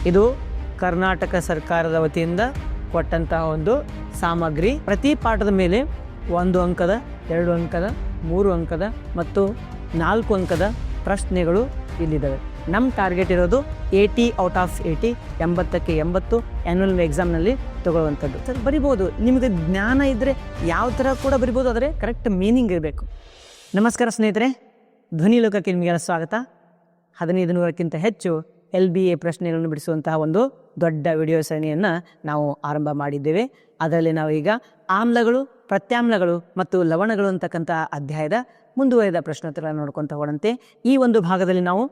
ಇದು ಕರ್ನಾಟಕ ಸರ್ಕಾರದ ವತಿಯಿಂದ ಕೊಟ್ಟಂತಹ ಒಂದು ಸಾಮಗ್ರಿ. ಪ್ರತಿ ಪಾಠದ ಮೇಲೆ 1 ಅಂಕದ, 2 ಅಂಕದ, 3 ಅಂಕದ ಮತ್ತು 4 ಅಂಕದ ಪ್ರಶ್ನೆಗಳು ಇಲ್ಲಿದ್ದಾವೆ. ನಮ್ಮ ಟಾರ್ಗೆಟ್ ಇರೋದು 80 ಔಟ್ ಆಫ್ 80, 80ಕ್ಕೆ 80 ಆ್ಯನ್ಯುವಲ್ ಎಕ್ಸಾಮ್ನಲ್ಲಿ ತಗೊಳ್ಳುವಂಥದ್ದು. ಸರ್ ಬರಿಬೋದು, ನಿಮಗೆ ಜ್ಞಾನ ಇದ್ದರೆ ಯಾವ ಥರ ಕೂಡ ಬರಿಬೋದು, ಆದರೆ ಕರೆಕ್ಟ್ ಮೀನಿಂಗ್ ಇರಬೇಕು. ನಮಸ್ಕಾರ ಸ್ನೇಹಿತರೆ, ಧ್ವನಿ ಲೋಕಕ್ಕೆ ನಿಮಗೆಲ್ಲ ಸ್ವಾಗತ. 1500ಕ್ಕಿಂತ ಹೆಚ್ಚು LBA ಪ್ರಶ್ನೆಗಳನ್ನು ಬಿಡಿಸುವಂತಹ ಒಂದು ದೊಡ್ಡ ವಿಡಿಯೋ ಸರಣಿಯನ್ನು ನಾವು ಆರಂಭ ಮಾಡಿದ್ದೇವೆ. ಅದರಲ್ಲಿ ನಾವು ಈಗ ಆಮ್ಲಗಳು, ಪ್ರತ್ಯಾಮ್ಲಗಳು ಮತ್ತು ಲವಣಗಳು ಅಂತಕ್ಕಂಥ ಅಧ್ಯಾಯದ ಮುಂದುವರೆದ ಪ್ರಶ್ನೋತ್ತರಗಳನ್ನು ನೋಡ್ಕೊತ ಹೋಗೋಣಂತೆ. ಈ ಒಂದು ಭಾಗದಲ್ಲಿ ನಾವು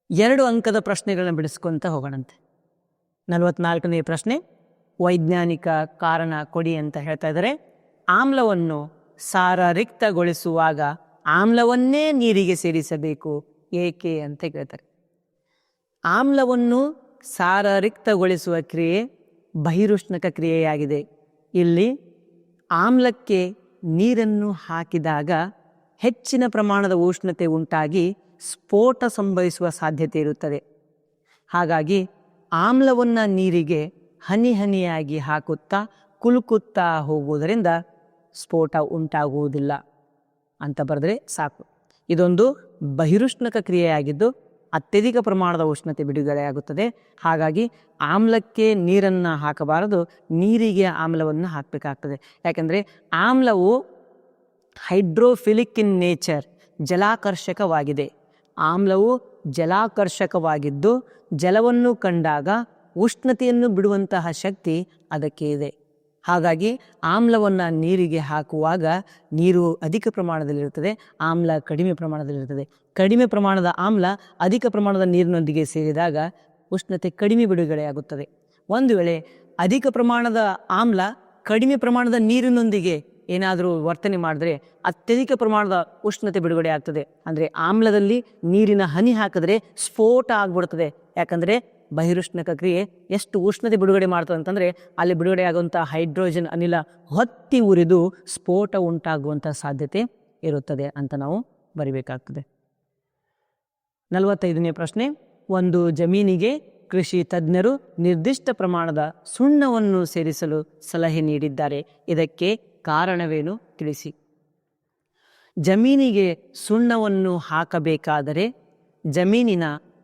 2 ಅಂಕದ ಪ್ರಶ್ನೆಗಳನ್ನು ಬಿಡಿಸ್ಕೊತ ಹೋಗೋಣಂತೆ. 44ನೇ ಪ್ರಶ್ನೆ, ವೈಜ್ಞಾನಿಕ ಕಾರಣ ಕೊಡಿ ಅಂತ ಹೇಳ್ತಾ ಇದ್ದಾರೆ. ಆಮ್ಲವನ್ನು ಸಾರರಿಕ್ತಗೊಳಿಸುವಾಗ ಆಮ್ಲವನ್ನೇ ನೀರಿಗೆ ಸೇರಿಸಬೇಕು ಏಕೆ ಅಂತ ಕೇಳ್ತಾರೆ. ಆಮ್ಲವನ್ನು ಸಾರರಿಕ್ತಗೊಳಿಸುವ ಕ್ರಿಯೆ ಬಹಿರುಷ್ಣಕ ಕ್ರಿಯೆಯಾಗಿದೆ. ಇಲ್ಲಿ ಆಮ್ಲಕ್ಕೆ ನೀರನ್ನು ಹಾಕಿದಾಗ ಹೆಚ್ಚಿನ ಪ್ರಮಾಣದ ಉಷ್ಣತೆ ಉಂಟಾಗಿ ಸ್ಫೋಟ ಸಂಭವಿಸುವ ಸಾಧ್ಯತೆ ಇರುತ್ತದೆ. ಹಾಗಾಗಿ ಆಮ್ಲವನ್ನು ನೀರಿಗೆ ಹನಿ ಹನಿಯಾಗಿ ಹಾಕುತ್ತಾ ಕುಲುಕುತ್ತಾ ಹೋಗುವುದರಿಂದ ಸ್ಫೋಟ ಉಂಟಾಗುವುದಿಲ್ಲ ಅಂತ ಬರೆದರೆ ಸಾಕು. ಇದೊಂದು ಬಹಿರುಷ್ಣಕ ಕ್ರಿಯೆಯಾಗಿದ್ದು ಅತ್ಯಧಿಕ ಪ್ರಮಾಣದ ಉಷ್ಣತೆ ಬಿಡುಗಡೆಯಾಗುತ್ತದೆ. ಹಾಗಾಗಿ ಆಮ್ಲಕ್ಕೆ ನೀರನ್ನು ಹಾಕಬಾರದು, ನೀರಿಗೆ ಆಮ್ಲವನ್ನು ಹಾಕಬೇಕಾಗ್ತದೆ. ಯಾಕೆಂದರೆ ಆಮ್ಲವು ಹೈಡ್ರೋಫಿಲಿಕ್ ಇನ್ ನೇಚರ್, ಜಲಾಕರ್ಷಕವಾಗಿದೆ. ಆಮ್ಲವು ಜಲಾಕರ್ಷಕವಾಗಿದ್ದು ಜಲವನ್ನು ಕಂಡಾಗ ಉಷ್ಣತೆಯನ್ನು ಬಿಡುವಂತಹ ಶಕ್ತಿ ಅದಕ್ಕೆ ಇದೆ. ಹಾಗಾಗಿ ಆಮ್ಲವನ್ನು ನೀರಿಗೆ ಹಾಕುವಾಗ ನೀರು ಅಧಿಕ ಪ್ರಮಾಣದಲ್ಲಿರುತ್ತದೆ, ಆಮ್ಲ ಕಡಿಮೆ ಪ್ರಮಾಣದಲ್ಲಿರುತ್ತದೆ. ಕಡಿಮೆ ಪ್ರಮಾಣದ ಆಮ್ಲ ಅಧಿಕ ಪ್ರಮಾಣದ ನೀರಿನೊಂದಿಗೆ ಸೇರಿದಾಗ ಉಷ್ಣತೆ ಕಡಿಮೆ ಬಿಡುಗಡೆಯಾಗುತ್ತದೆ. ಒಂದು ವೇಳೆ ಅಧಿಕ ಪ್ರಮಾಣದ ಆಮ್ಲ ಕಡಿಮೆ ಪ್ರಮಾಣದ ನೀರಿನೊಂದಿಗೆ ಏನಾದರೂ ವರ್ತನೆ ಮಾಡಿದ್ರೆ ಅತ್ಯಧಿಕ ಪ್ರಮಾಣದ ಉಷ್ಣತೆ ಬಿಡುಗಡೆ ಆಗ್ತದೆ. ಅಂದರೆ ಆಮ್ಲದಲ್ಲಿ ನೀರಿನ ಹನಿ ಹಾಕಿದ್ರೆ ಸ್ಫೋಟ ಆಗ್ಬಿಡ್ತದೆ. ಯಾಕಂದರೆ ಬಹಿರುಷ್ಣಕ ಕ್ರಿಯೆ ಎಷ್ಟು ಉಷ್ಣತೆ ಬಿಡುಗಡೆ ಮಾಡ್ತದೆ ಅಂತಂದರೆ ಅಲ್ಲಿ ಬಿಡುಗಡೆ ಆಗುವಂಥ ಹೈಡ್ರೋಜನ್ ಅನಿಲ ಹೊತ್ತಿ ಉರಿದು ಸ್ಫೋಟ ಉಂಟಾಗುವಂಥ ಸಾಧ್ಯತೆ ಇರುತ್ತದೆ ಅಂತ ನಾವು ಬರಿಬೇಕಾಗ್ತದೆ. 45ನೇ ಪ್ರಶ್ನೆ, ಒಂದು ಜಮೀನಿಗೆ ಕೃಷಿ ತಜ್ಞರು ನಿರ್ದಿಷ್ಟ ಪ್ರಮಾಣದ ಸುಣ್ಣವನ್ನು ಸೇರಿಸಲು ಸಲಹೆ ನೀಡಿದ್ದಾರೆ. ಇದಕ್ಕೆ ಕಾರಣವೇನು ತಿಳಿಸಿ. ಜಮೀನಿಗೆ ಸುಣ್ಣವನ್ನು ಹಾಕಬೇಕಾದರೆ ಜಮೀನಿನ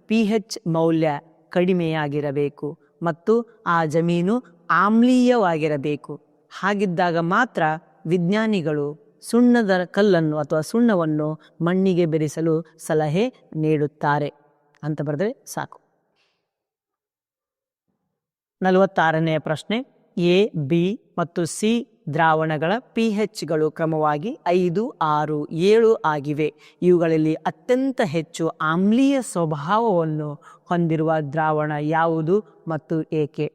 pH ಮೌಲ್ಯ ಕಡಿಮೆಯಾಗಿರಬೇಕು ಮತ್ತು ಆ ಜಮೀನು ಆಮ್ಲೀಯವಾಗಿರಬೇಕು. ಹಾಗಿದ್ದಾಗ ಮಾತ್ರ ವಿಜ್ಞಾನಿಗಳು ಸುಣ್ಣದ ಕಲ್ಲನ್ನು ಅಥವಾ ಸುಣ್ಣವನ್ನು ಮಣ್ಣಿಗೆ ಬೆರೆಸಲು ಸಲಹೆ ನೀಡುತ್ತಾರೆ ಅಂತ ಬರೆದರೆ ಸಾಕು. 46ನೇ ಪ್ರಶ್ನೆ, A, B ಮತ್ತು C ದ್ರಾವಣಗಳ pHಗಳು ಕ್ರಮವಾಗಿ 5, 6, 7 ಆಗಿವೆ. ಇವುಗಳಲ್ಲಿ ಅತ್ಯಂತ ಹೆಚ್ಚು ಆಮ್ಲೀಯ ಸ್ವಭಾವವನ್ನು ಹೊಂದಿರುವ ದ್ರಾವಣ ಯಾವುದು ಮತ್ತು ಏಕೆ?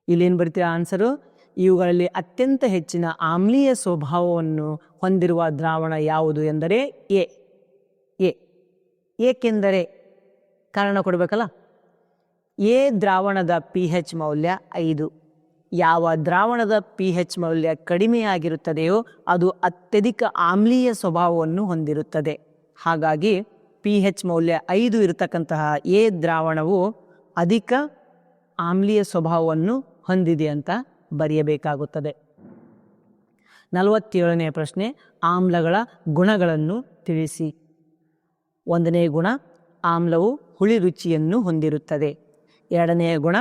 ಇಲ್ಲೇನು ಬರೀತೀರ ಆನ್ಸರು? ಇವುಗಳಲ್ಲಿ ಅತ್ಯಂತ ಹೆಚ್ಚಿನ ಆಮ್ಲೀಯ ಸ್ವಭಾವವನ್ನು ಹೊಂದಿರುವ ದ್ರಾವಣ ಯಾವುದು ಎಂದರೆ ಎ. ಏಕೆಂದರೆ ಕಾರಣ ಕೊಡಬೇಕಲ್ಲ. ಎ ದ್ರಾವಣದ pH ಮೌಲ್ಯ 5. ಯಾವ ದ್ರಾವಣದ pH ಮೌಲ್ಯ ಕಡಿಮೆಯಾಗಿರುತ್ತದೆಯೋ ಅದು ಅತ್ಯಧಿಕ ಆಮ್ಲೀಯ ಸ್ವಭಾವವನ್ನು ಹೊಂದಿರುತ್ತದೆ. ಹಾಗಾಗಿ pH ಮೌಲ್ಯ 5 ಇರತಕ್ಕಂತಹ ಎ ದ್ರಾವಣವು ಅಧಿಕ ಆಮ್ಲೀಯ ಸ್ವಭಾವವನ್ನು ಹೊಂದಿದೆ ಅಂತ ಬರೆಯಬೇಕಾಗುತ್ತದೆ. 47ನೇ ಪ್ರಶ್ನೆ, ಆಮ್ಲಗಳ ಗುಣಗಳನ್ನು ತಿಳಿಸಿ. 1ನೇ ಗುಣ, ಆಮ್ಲವು ಹುಳಿ ರುಚಿಯನ್ನು ಹೊಂದಿರುತ್ತದೆ. 2ನೇ ಗುಣ,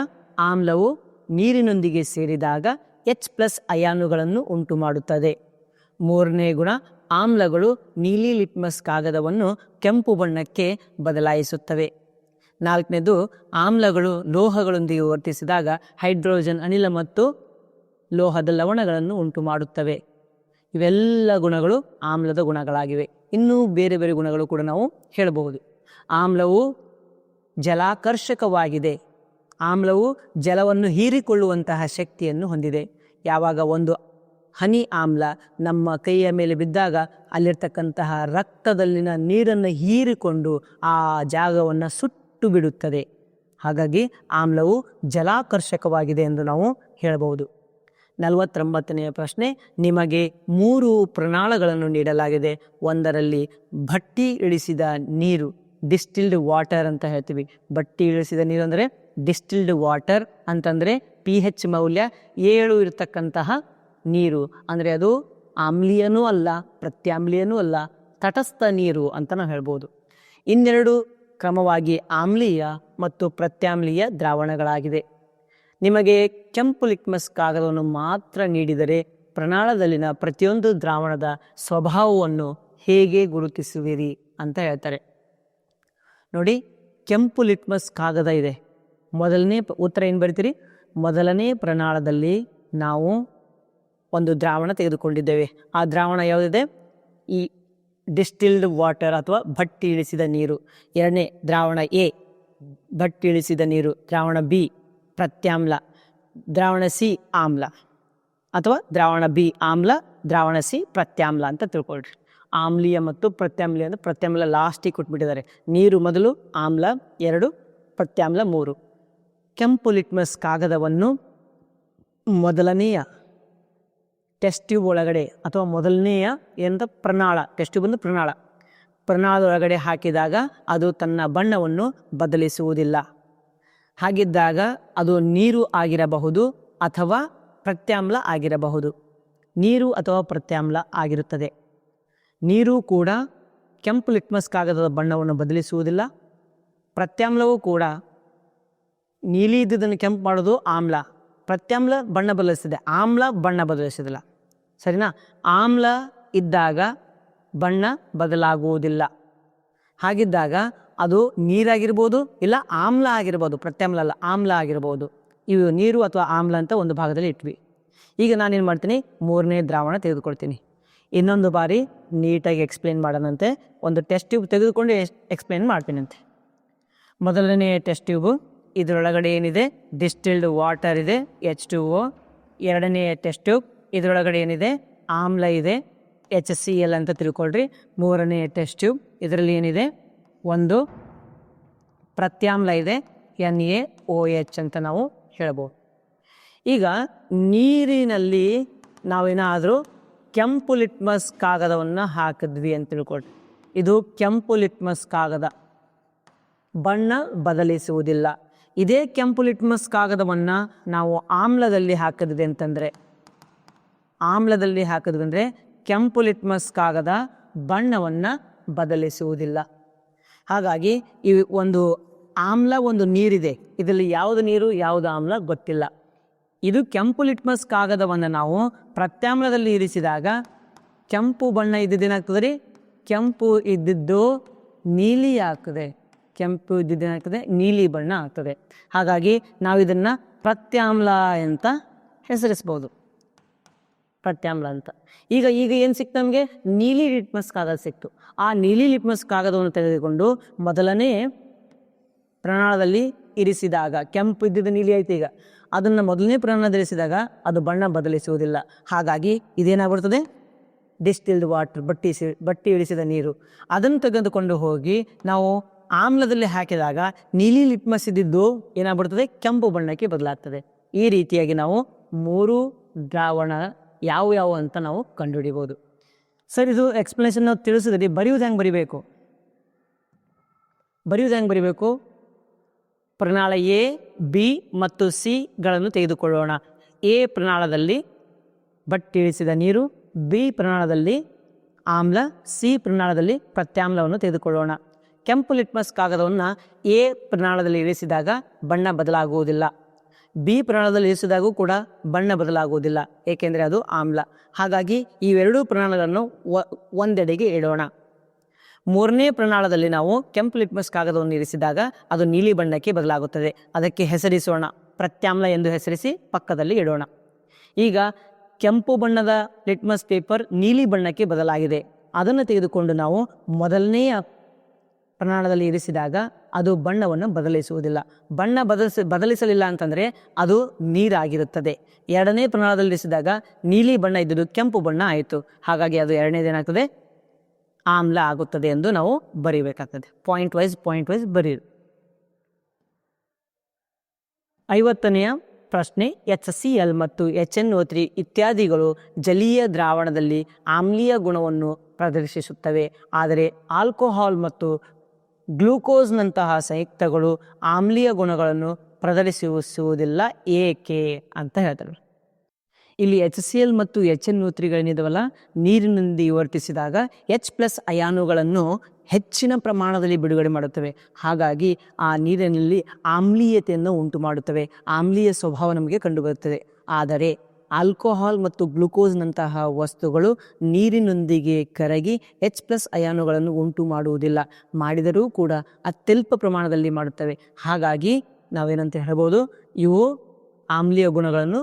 ಆಮ್ಲವು ನೀರಿನೊಂದಿಗೆ ಸೇರಿದಾಗ H+ ಅಯಾನುಗಳನ್ನು ಉಂಟು ಮಾಡುತ್ತದೆ. 3ನೇ ಗುಣ, ಆಮ್ಲಗಳು ನೀಲಿ ಲಿಟ್ಮಸ್ ಕಾಗದವನ್ನು ಕೆಂಪು ಬಣ್ಣಕ್ಕೆ ಬದಲಾಯಿಸುತ್ತವೆ. 4ನೇದು, ಆಮ್ಲಗಳು ಲೋಹಗಳೊಂದಿಗೆ ವರ್ತಿಸಿದಾಗ ಹೈಡ್ರೋಜನ್ ಅನಿಲ ಮತ್ತು ಲೋಹದ ಲವಣಗಳನ್ನು ಉಂಟು ಮಾಡುತ್ತವೆ. ಇವೆಲ್ಲ ಗುಣಗಳು ಆಮ್ಲದ ಗುಣಗಳಾಗಿವೆ. ಇನ್ನೂ ಬೇರೆ ಬೇರೆ ಗುಣಗಳು ಕೂಡ ನಾವು ಹೇಳಬಹುದು. ಆಮ್ಲವು ಜಲಾಕರ್ಷಕವಾಗಿದೆ. ಆಮ್ಲವು ಜಲವನ್ನು ಹೀರಿಕೊಳ್ಳುವಂತಹ ಶಕ್ತಿಯನ್ನು ಹೊಂದಿದೆ. ಯಾವಾಗ ಒಂದು ಹನಿ ಆಮ್ಲ ನಮ್ಮ ಕೈಯ ಮೇಲೆ ಬಿದ್ದಾಗ ಅಲ್ಲಿರ್ತಕ್ಕಂತಹ ರಕ್ತದಲ್ಲಿನ ನೀರನ್ನು ಹೀರಿಕೊಂಡು ಆ ಜಾಗವನ್ನು ಸುಟ್ಟು ಬಿಡುತ್ತದೆ. ಹಾಗಾಗಿ ಆಮ್ಲವು ಜಲಾಕರ್ಷಕವಾಗಿದೆ ಎಂದು ನಾವು ಹೇಳಬಹುದು. 49ನೇ ಪ್ರಶ್ನೆ, ನಿಮಗೆ 3 ಪ್ರಣಾಳಗಳನ್ನು ನೀಡಲಾಗಿದೆ. ಒಂದರಲ್ಲಿ ಭಟ್ಟಿ ಇಳಿಸಿದ ನೀರು ಡಿಸ್ಟಿಲ್ಡ್ ವಾಟರ್ ಅಂತ ಹೇಳ್ತೀವಿ. ಬಟ್ಟಿ ಇಳಿಸಿದ ನೀರು ಅಂದರೆ ಡಿಸ್ಟಿಲ್ಡ್ ವಾಟರ್ ಅಂತಂದರೆ pH ಮೌಲ್ಯ 7 ಇರತಕ್ಕಂತಹ ನೀರು. ಅಂದರೆ ಅದು ಆಮ್ಲೀಯನೂ ಅಲ್ಲ, ಪ್ರತ್ಯಾಮ್ಲೀಯನೂ ಅಲ್ಲ, ತಟಸ್ಥ ನೀರು ಅಂತ ನಾವು ಹೇಳ್ಬೋದು. ಇನ್ನೆರಡು ಕ್ರಮವಾಗಿ ಆಮ್ಲೀಯ ಮತ್ತು ಪ್ರತ್ಯಾಮ್ಲೀಯ ದ್ರಾವಣಗಳಾಗಿದೆ. ನಿಮಗೆ ಕೆಂಪು ಲಿಟ್ಮಸ್ ಕಾಗದವನ್ನು ಮಾತ್ರ ನೀಡಿದರೆ ಪ್ರಣಾಳದಲ್ಲಿನ ಪ್ರತಿಯೊಂದು ದ್ರಾವಣದ ಸ್ವಭಾವವನ್ನು ಹೇಗೆ ಗುರುತಿಸುವಿರಿ ಅಂತ ಹೇಳ್ತಾರೆ. ನೋಡಿ, ಕೆಂಪು ಲಿಟ್ಮಸ್ ಕಾಗದ ಇದೆ. ಮೊದಲನೇ ಉತ್ತರ ಏನು ಬರಿತೀರಿ? ಮೊದಲನೇ ಪ್ರಣಾಳದಲ್ಲಿ ನಾವು ಒಂದು ದ್ರಾವಣ ತೆಗೆದುಕೊಂಡಿದ್ದೇವೆ. ಆ ದ್ರಾವಣ ಯಾವುದಿದೆ? ಈ ಡಿಸ್ಟಿಲ್ಡ್ ವಾಟರ್ ಅಥವಾ ಭಟ್ಟಿ ಇಳಿಸಿದ ನೀರು. ಎರಡನೇ ದ್ರಾವಣ ಎ ಭಟ್ಟಿ ಇಳಿಸಿದ ನೀರು. ದ್ರಾವಣ ಬಿ ಪ್ರತ್ಯಾಮ್ಲ. ದ್ರಾವಣ ಸಿ ಆಮ್ಲ, ಅಥವಾ ದ್ರಾವಣ ಬಿ ಆಮ್ಲ, ದ್ರಾವಣ ಸಿ ಪ್ರತ್ಯಾಮ್ಲ ಅಂತ ತಿಳ್ಕೊಳ್ರಿ. ಆಮ್ಲೀಯ ಮತ್ತು ಪ್ರತ್ಯಾಮ್ಲೀಯ ಅಂದರೆ ಪ್ರತ್ಯಾಮ್ಲ ಲಾಸ್ಟಿಗೆ ಕೊಟ್ಬಿಟ್ಟಿದ್ದಾರೆ. ನೀರು ಮೊದಲು, ಆಮ್ಲ 2, ಪ್ರತ್ಯಾಮ್ಲ 3. ಕೆಂಪು ಲಿಟ್ಮಸ್ ಕಾಗದವನ್ನು ಮೊದಲನೆಯ ಟೆಸ್ಟ್ ಟ್ಯೂಬ್ ಒಳಗಡೆ ಅಥವಾ ಮೊದಲನೆಯ ಏನಂತ ಪ್ರಣಾಳ, ಟೆಸ್ಟ್ ಟ್ಯೂಬ್ ಒಂದು ಪ್ರಣಾಳದೊಳಗಡೆ ಹಾಕಿದಾಗ ಅದು ತನ್ನ ಬಣ್ಣವನ್ನು ಬದಲಿಸುವುದಿಲ್ಲ. ಹಾಗಿದ್ದಾಗ ಅದು ನೀರು ಆಗಿರಬಹುದು ಅಥವಾ ಪ್ರತ್ಯಾಮ್ಲ ಆಗಿರಬಹುದು. ನೀರು ಅಥವಾ ಪ್ರತ್ಯಾಮ್ಲ ಆಗಿರುತ್ತದೆ. ನೀರು ಕೂಡ ಕೆಂಪು ಲಿಟ್ಮಸ್ ಕಾಗದದ ಬಣ್ಣವನ್ನು ಬದಲಿಸುವುದಿಲ್ಲ. ಪ್ರತ್ಯಾಮ್ಲವೂ ಕೂಡ ನೀಲಿ ಇದ್ದುದನ್ನು ಕೆಂಪು ಮಾಡೋದು ಆಮ್ಲ. ಪ್ರತ್ಯಾಮ್ಲ ಬಣ್ಣ ಬದಲಿಸ್ತದೆ, ಆಮ್ಲ ಬಣ್ಣ ಬದಲಿಸೋದಿಲ್ಲ. ಸರಿನಾ? ಆಮ್ಲ ಇದ್ದಾಗ ಬಣ್ಣ ಬದಲಾಗುವುದಿಲ್ಲ. ಹಾಗಿದ್ದಾಗ ಅದು ನೀರಾಗಿರ್ಬೋದು, ಇಲ್ಲ ಆಮ್ಲ ಆಗಿರ್ಬೋದು. ಪ್ರತ್ಯಾಮ್ಲ ಅಲ್ಲ, ಆಮ್ಲ ಆಗಿರ್ಬೋದು. ಇವು ನೀರು ಅಥವಾ ಆಮ್ಲ ಅಂತ ಒಂದು ಭಾಗದಲ್ಲಿ ಇಟ್ವಿ. ಈಗ ನಾನೇನು ಮಾಡ್ತೀನಿ, ಮೂರನೇ ದ್ರಾವಣ ತೆಗೆದುಕೊಳ್ತೀನಿ. ಇನ್ನೊಂದು ಬಾರಿ ನೀಟಾಗಿ ಎಕ್ಸ್ಪ್ಲೇನ್ ಮಾಡೋಣಂತೆ. ಒಂದು ಟೆಸ್ಟ್ ಟ್ಯೂಬ್ ತೆಗೆದುಕೊಂಡು ಎಕ್ಸ್ಪ್ಲೇನ್ ಮಾಡ್ತೀನಂತೆ. ಮೊದಲನೇ ಟೆಸ್ಟ್ ಟ್ಯೂಬು, ಇದರೊಳಗಡೆ ಏನಿದೆ? ಡಿಸ್ಟಿಲ್ಡ್ ವಾಟರ್ ಇದೆ, H2O. ಎರಡನೇ ಟೆಸ್ಟ್ ಟ್ಯೂಬ್, ಇದರೊಳಗಡೆ ಏನಿದೆ? ಆಮ್ಲ ಇದೆ, HCl ಅಂತ ತಿಳ್ಕೊಳ್ರಿ. ಮೂರನೇ ಟೆಸ್ಟ್ ಟ್ಯೂಬ್, ಇದರಲ್ಲಿ ಏನಿದೆ? ಒಂದು ಪ್ರತ್ಯಾಮ್ಲ ಇದೆ, NaOH ಅಂತ ನಾವು ಹೇಳ್ಬೋದು. ಈಗ ನೀರಿನಲ್ಲಿ ನಾವೇನಾದರೂ ಕೆಂಪು ಲಿಟ್ಮಸ್ ಕಾಗದವನ್ನು ಹಾಕಿದ್ವಿ ಅಂತ ತಿಳ್ಕೊಳ್ರಿ. ಇದು ಕೆಂಪು ಲಿಟ್ಮಸ್ ಕಾಗದ, ಬಣ್ಣ ಬದಲಿಸುವುದಿಲ್ಲ. ಇದೇ ಕೆಂಪು ಲಿಟ್ಮಸ್ ಕಾಗದವನ್ನು ನಾವು ಆಮ್ಲದಲ್ಲಿ ಹಾಕಿದ್ವಿ ಅಂತಂದರೆ, ಕೆಂಪು ಲಿಟ್ಮಸ್ ಕಾಗದ ಬಣ್ಣವನ್ನು ಬದಲಿಸುವುದಿಲ್ಲ. ಹಾಗಾಗಿ ಈ ಒಂದು ಆಮ್ಲ, ಒಂದು ನೀರಿದೆ, ಇದರಲ್ಲಿ ಯಾವುದು ನೀರು ಯಾವುದು ಆಮ್ಲ ಗೊತ್ತಿಲ್ಲ. ಇದು ಕೆಂಪು ಲಿಟ್ಮಸ್ ಕಾಗದವನ್ನು ನಾವು ಪ್ರತ್ಯಾಮ್ಲದಲ್ಲಿ ಇರಿಸಿದಾಗ ಕೆಂಪು ಬಣ್ಣ ಇದ್ದಿದ್ದೇನಾಗ್ತದೆ ರೀ? ಕೆಂಪು ಇದ್ದಿದ್ದು ನೀಲಿ ಆಗ್ತದೆ. ಕೆಂಪು ಇದ್ದಿದ್ದೇನಾಗ್ತದೆ? ನೀಲಿ ಬಣ್ಣ ಆಗ್ತದೆ. ಹಾಗಾಗಿ ನಾವು ಇದನ್ನು ಪ್ರತ್ಯಾಮ್ಲ ಅಂತ ಹೆಸರಿಸ್ಬೋದು, ಪ್ರತ್ಯಾಮ್ಲ ಅಂತ. ಈಗ ಏನು ಸಿಕ್ತು ನಮಗೆ? ನೀಲಿ ಲಿಟ್ಮಸ್ ಕಾಗದ ಸಿಕ್ತು. ಆ ನೀಲಿ ಲಿಟ್ಮಸ್ ಕಾಗದವನ್ನು ತೆಗೆದುಕೊಂಡು ಮೊದಲನೇ ಪ್ರಣಾಳದಲ್ಲಿ ಇರಿಸಿದಾಗ, ಕೆಂಪು ಇದ್ದಿದ್ದು ನೀಲಿ ಆಯ್ತು, ಈಗ ಅದನ್ನು ಮೊದಲನೇ ಪ್ರಣಾಳದಲ್ಲಿ ಇರಿಸಿದಾಗ ಅದು ಬಣ್ಣ ಬದಲಿಸುವುದಿಲ್ಲ. ಹಾಗಾಗಿ ಇದೇನಾಗ್ಬಿಡ್ತದೆ? ಡಿಸ್ಟಿಲ್ಡ್ ವಾಟರ್, ಬಟ್ಟಿ ಇಳಿಸಿದ ನೀರು. ಅದನ್ನು ತೆಗೆದುಕೊಂಡು ಹೋಗಿ ನಾವು ಆಮ್ಲದಲ್ಲಿ ಹಾಕಿದಾಗ ನೀಲಿ ಲಿಟ್ಮಸ್ ಇದ್ದಿದ್ದು ಏನಾಗ್ಬಿಡ್ತದೆ? ಕೆಂಪು ಬಣ್ಣಕ್ಕೆ ಬದಲಾಗ್ತದೆ. ಈ ರೀತಿಯಾಗಿ ನಾವು 3 ದ್ರಾವಣ ಯಾವ ಅಂತ ನಾವು ಕಂಡುಹಿಡಿಬೋದು. ಸರ್, ಇದು ಎಕ್ಸ್ಪ್ಲನೇಷನ್ ನಾವು ತಿಳಿಸಿದ್ರಿ. ಬರೆಯೋದು ಹೆಂಗೆ ಬರಿಬೇಕು? ಪ್ರಣಾಳ ಎ, ಬಿ ಮತ್ತು ಸಿಗಳನ್ನು ತೆಗೆದುಕೊಳ್ಳೋಣ. ಎ ಪ್ರಣಾಳದಲ್ಲಿ ಬಟ್ಟಿ ಇಳಿಸಿದ ನೀರು, ಬಿ ಪ್ರಣಾಳದಲ್ಲಿ ಆಮ್ಲ, ಸಿ ಪ್ರಣಾಳದಲ್ಲಿ ಪ್ರತ್ಯಾಮ್ಲವನ್ನು ತೆಗೆದುಕೊಳ್ಳೋಣ. ಕೆಂಪು ಲಿಟ್ಮಸ್ ಕಾಗದವನ್ನು ಎ ಪ್ರಣಾಳದಲ್ಲಿ ಇಳಿಸಿದಾಗ ಬಣ್ಣ ಬದಲಾಗುವುದಿಲ್ಲ. ಬಿ ಪ್ರಣಾಳದಲ್ಲಿ ಇರಿಸಿದಾಗೂ ಕೂಡ ಬಣ್ಣ ಬದಲಾಗುವುದಿಲ್ಲ, ಏಕೆಂದರೆ ಅದು ಆಮ್ಲ. ಹಾಗಾಗಿ ಇವೆರಡೂ ಪ್ರಣಾಳಗಳನ್ನು ಒಂದೆಡೆಗೆ ಇಡೋಣ. ಮೂರನೇ ಪ್ರಣಾಳದಲ್ಲಿ ನಾವು ಕೆಂಪು ಲಿಟ್ಮಸ್ ಕಾಗದವನ್ನು ಇರಿಸಿದಾಗ ಅದು ನೀಲಿ ಬಣ್ಣಕ್ಕೆ ಬದಲಾಗುತ್ತದೆ. ಅದಕ್ಕೆ ಹೆಸರಿಸೋಣ, ಪ್ರತ್ಯಾಮ್ಲ ಎಂದು ಹೆಸರಿಸಿ ಪಕ್ಕದಲ್ಲಿ ಇಡೋಣ. ಈಗ ಕೆಂಪು ಬಣ್ಣದ ಲಿಟ್ಮಸ್ ಪೇಪರ್ ನೀಲಿ ಬಣ್ಣಕ್ಕೆ ಬದಲಾಗಿದೆ. ಅದನ್ನು ತೆಗೆದುಕೊಂಡು ನಾವು ಮೊದಲನೆಯ ಪ್ರಣಾಳದಲ್ಲಿ ಇರಿಸಿದಾಗ ಅದು ಬಣ್ಣವನ್ನು ಬದಲಿಸುವುದಿಲ್ಲ. ಬಣ್ಣ ಬದಲಿಸಲಿಲ್ಲ ಅಂತಂದರೆ ಅದು ನೀರಾಗಿರುತ್ತದೆ. ಎರಡನೇ ಪ್ರಣಾಳದಲ್ಲಿ ಇರಿಸಿದಾಗ ನೀಲಿ ಬಣ್ಣ ಇದ್ದುದು ಕೆಂಪು ಬಣ್ಣ ಆಯಿತು. ಹಾಗಾಗಿ ಅದು ಎರಡನೇದೇನಾಗ್ತದೆ? ಆಮ್ಲ ಆಗುತ್ತದೆ ಎಂದು ನಾವು ಬರೀಬೇಕಾಗ್ತದೆ. ಪಾಯಿಂಟ್ ವೈಸ್ ಬರೀರಿ. 50ನೇಯ ಪ್ರಶ್ನೆ, HCl ಮತ್ತು HNO3 ಇತ್ಯಾದಿಗಳು ಜಲೀಯ ದ್ರಾವಣದಲ್ಲಿ ಆಮ್ಲೀಯ ಗುಣವನ್ನು ಪ್ರದರ್ಶಿಸುತ್ತವೆ. ಆದರೆ ಆಲ್ಕೋಹಾಲ್ ಮತ್ತು ಗ್ಲೂಕೋಸ್ನಂತಹ ಸಂಯುಕ್ತಗಳು ಆಮ್ಲೀಯ ಗುಣಗಳನ್ನು ಪ್ರದರ್ಶಿಸುವುದಿಲ್ಲ ಏಕೆ ಅಂತ ಹೇಳ್ತಾರೆ. ಇಲ್ಲಿ HCl ಮತ್ತು HNO3ಗಳೇನಿದಾವಲ್ಲ, ನೀರಿನೊಂದಿಗೆ ವರ್ತಿಸಿದಾಗ H+ ಅಯಾನುಗಳನ್ನು ಹೆಚ್ಚಿನ ಪ್ರಮಾಣದಲ್ಲಿ ಬಿಡುಗಡೆ ಮಾಡುತ್ತವೆ. ಹಾಗಾಗಿ ಆ ನೀರಿನಲ್ಲಿ ಆಮ್ಲೀಯತೆಯನ್ನು ಉಂಟು ಮಾಡುತ್ತವೆ, ಆಮ್ಲೀಯ ಸ್ವಭಾವ ನಮಗೆ ಕಂಡುಬರುತ್ತದೆ. ಆದರೆ ಆಲ್ಕೋಹಾಲ್ ಮತ್ತು ಗ್ಲುಕೋಸ್ನಂತಹ ವಸ್ತುಗಳು ನೀರಿನೊಂದಿಗೆ ಕರಗಿ H+ ಅಯಾನುಗಳನ್ನು ಉಂಟು ಮಾಡುವುದಿಲ್ಲ, ಮಾಡಿದರೂ ಕೂಡ ಅತ್ಯಲ್ಪ ಪ್ರಮಾಣದಲ್ಲಿ ಮಾಡುತ್ತವೆ. ಹಾಗಾಗಿ ನಾವೇನಂತ ಹೇಳ್ಬೋದು, ಇವು ಆಮ್ಲೀಯ ಗುಣಗಳನ್ನು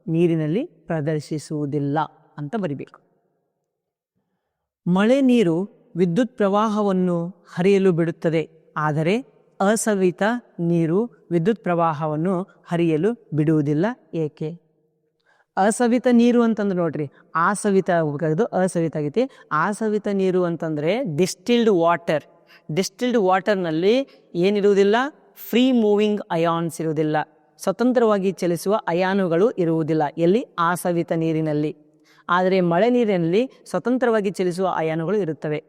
ನೀರಿನಲ್ಲಿ ಪ್ರದರ್ಶಿಸುವುದಿಲ್ಲ ಅಂತ ಬರಿಬೇಕು. ಮಳೆ ನೀರು ವಿದ್ಯುತ್ ಪ್ರವಾಹವನ್ನು ಹರಿಯಲು ಬಿಡುತ್ತದೆ, ಆದರೆ ಅಸವಿತ ನೀರು ವಿದ್ಯುತ್ ಪ್ರವಾಹವನ್ನು ಹರಿಯಲು ಬಿಡುವುದಿಲ್ಲ ಏಕೆ? ಅಸವಿತ ನೀರು ಅಂತಂದ್ರೆ ನೋಡ್ರಿ, ಆಸವಿತ ಅದು ಅಸವಿತ ಆಗೈತಿ. ಆಸವಿತ ನೀರು ಅಂತಂದರೆ ಡಿಸ್ಟಿಲ್ಡ್ ವಾಟರ್. ಡಿಸ್ಟಿಲ್ಡ್ ವಾಟರ್ನಲ್ಲಿ ಏನಿರುವುದಿಲ್ಲ, ಫ್ರೀ ಮೂವಿಂಗ್ ಅಯಾನ್ಸ್ ಇರುವುದಿಲ್ಲ, ಸ್ವತಂತ್ರವಾಗಿ ಚಲಿಸುವ ಅಯಾನುಗಳು ಇರುವುದಿಲ್ಲ ಎಲ್ಲಿ? ಆಸವಿತ ನೀರಿನಲ್ಲಿ. ಆದರೆ ಮಳೆ ನೀರಿನಲ್ಲಿ ಸ್ವತಂತ್ರವಾಗಿ ಚಲಿಸುವ ಅಯಾನುಗಳು ಇರುತ್ತವೆ.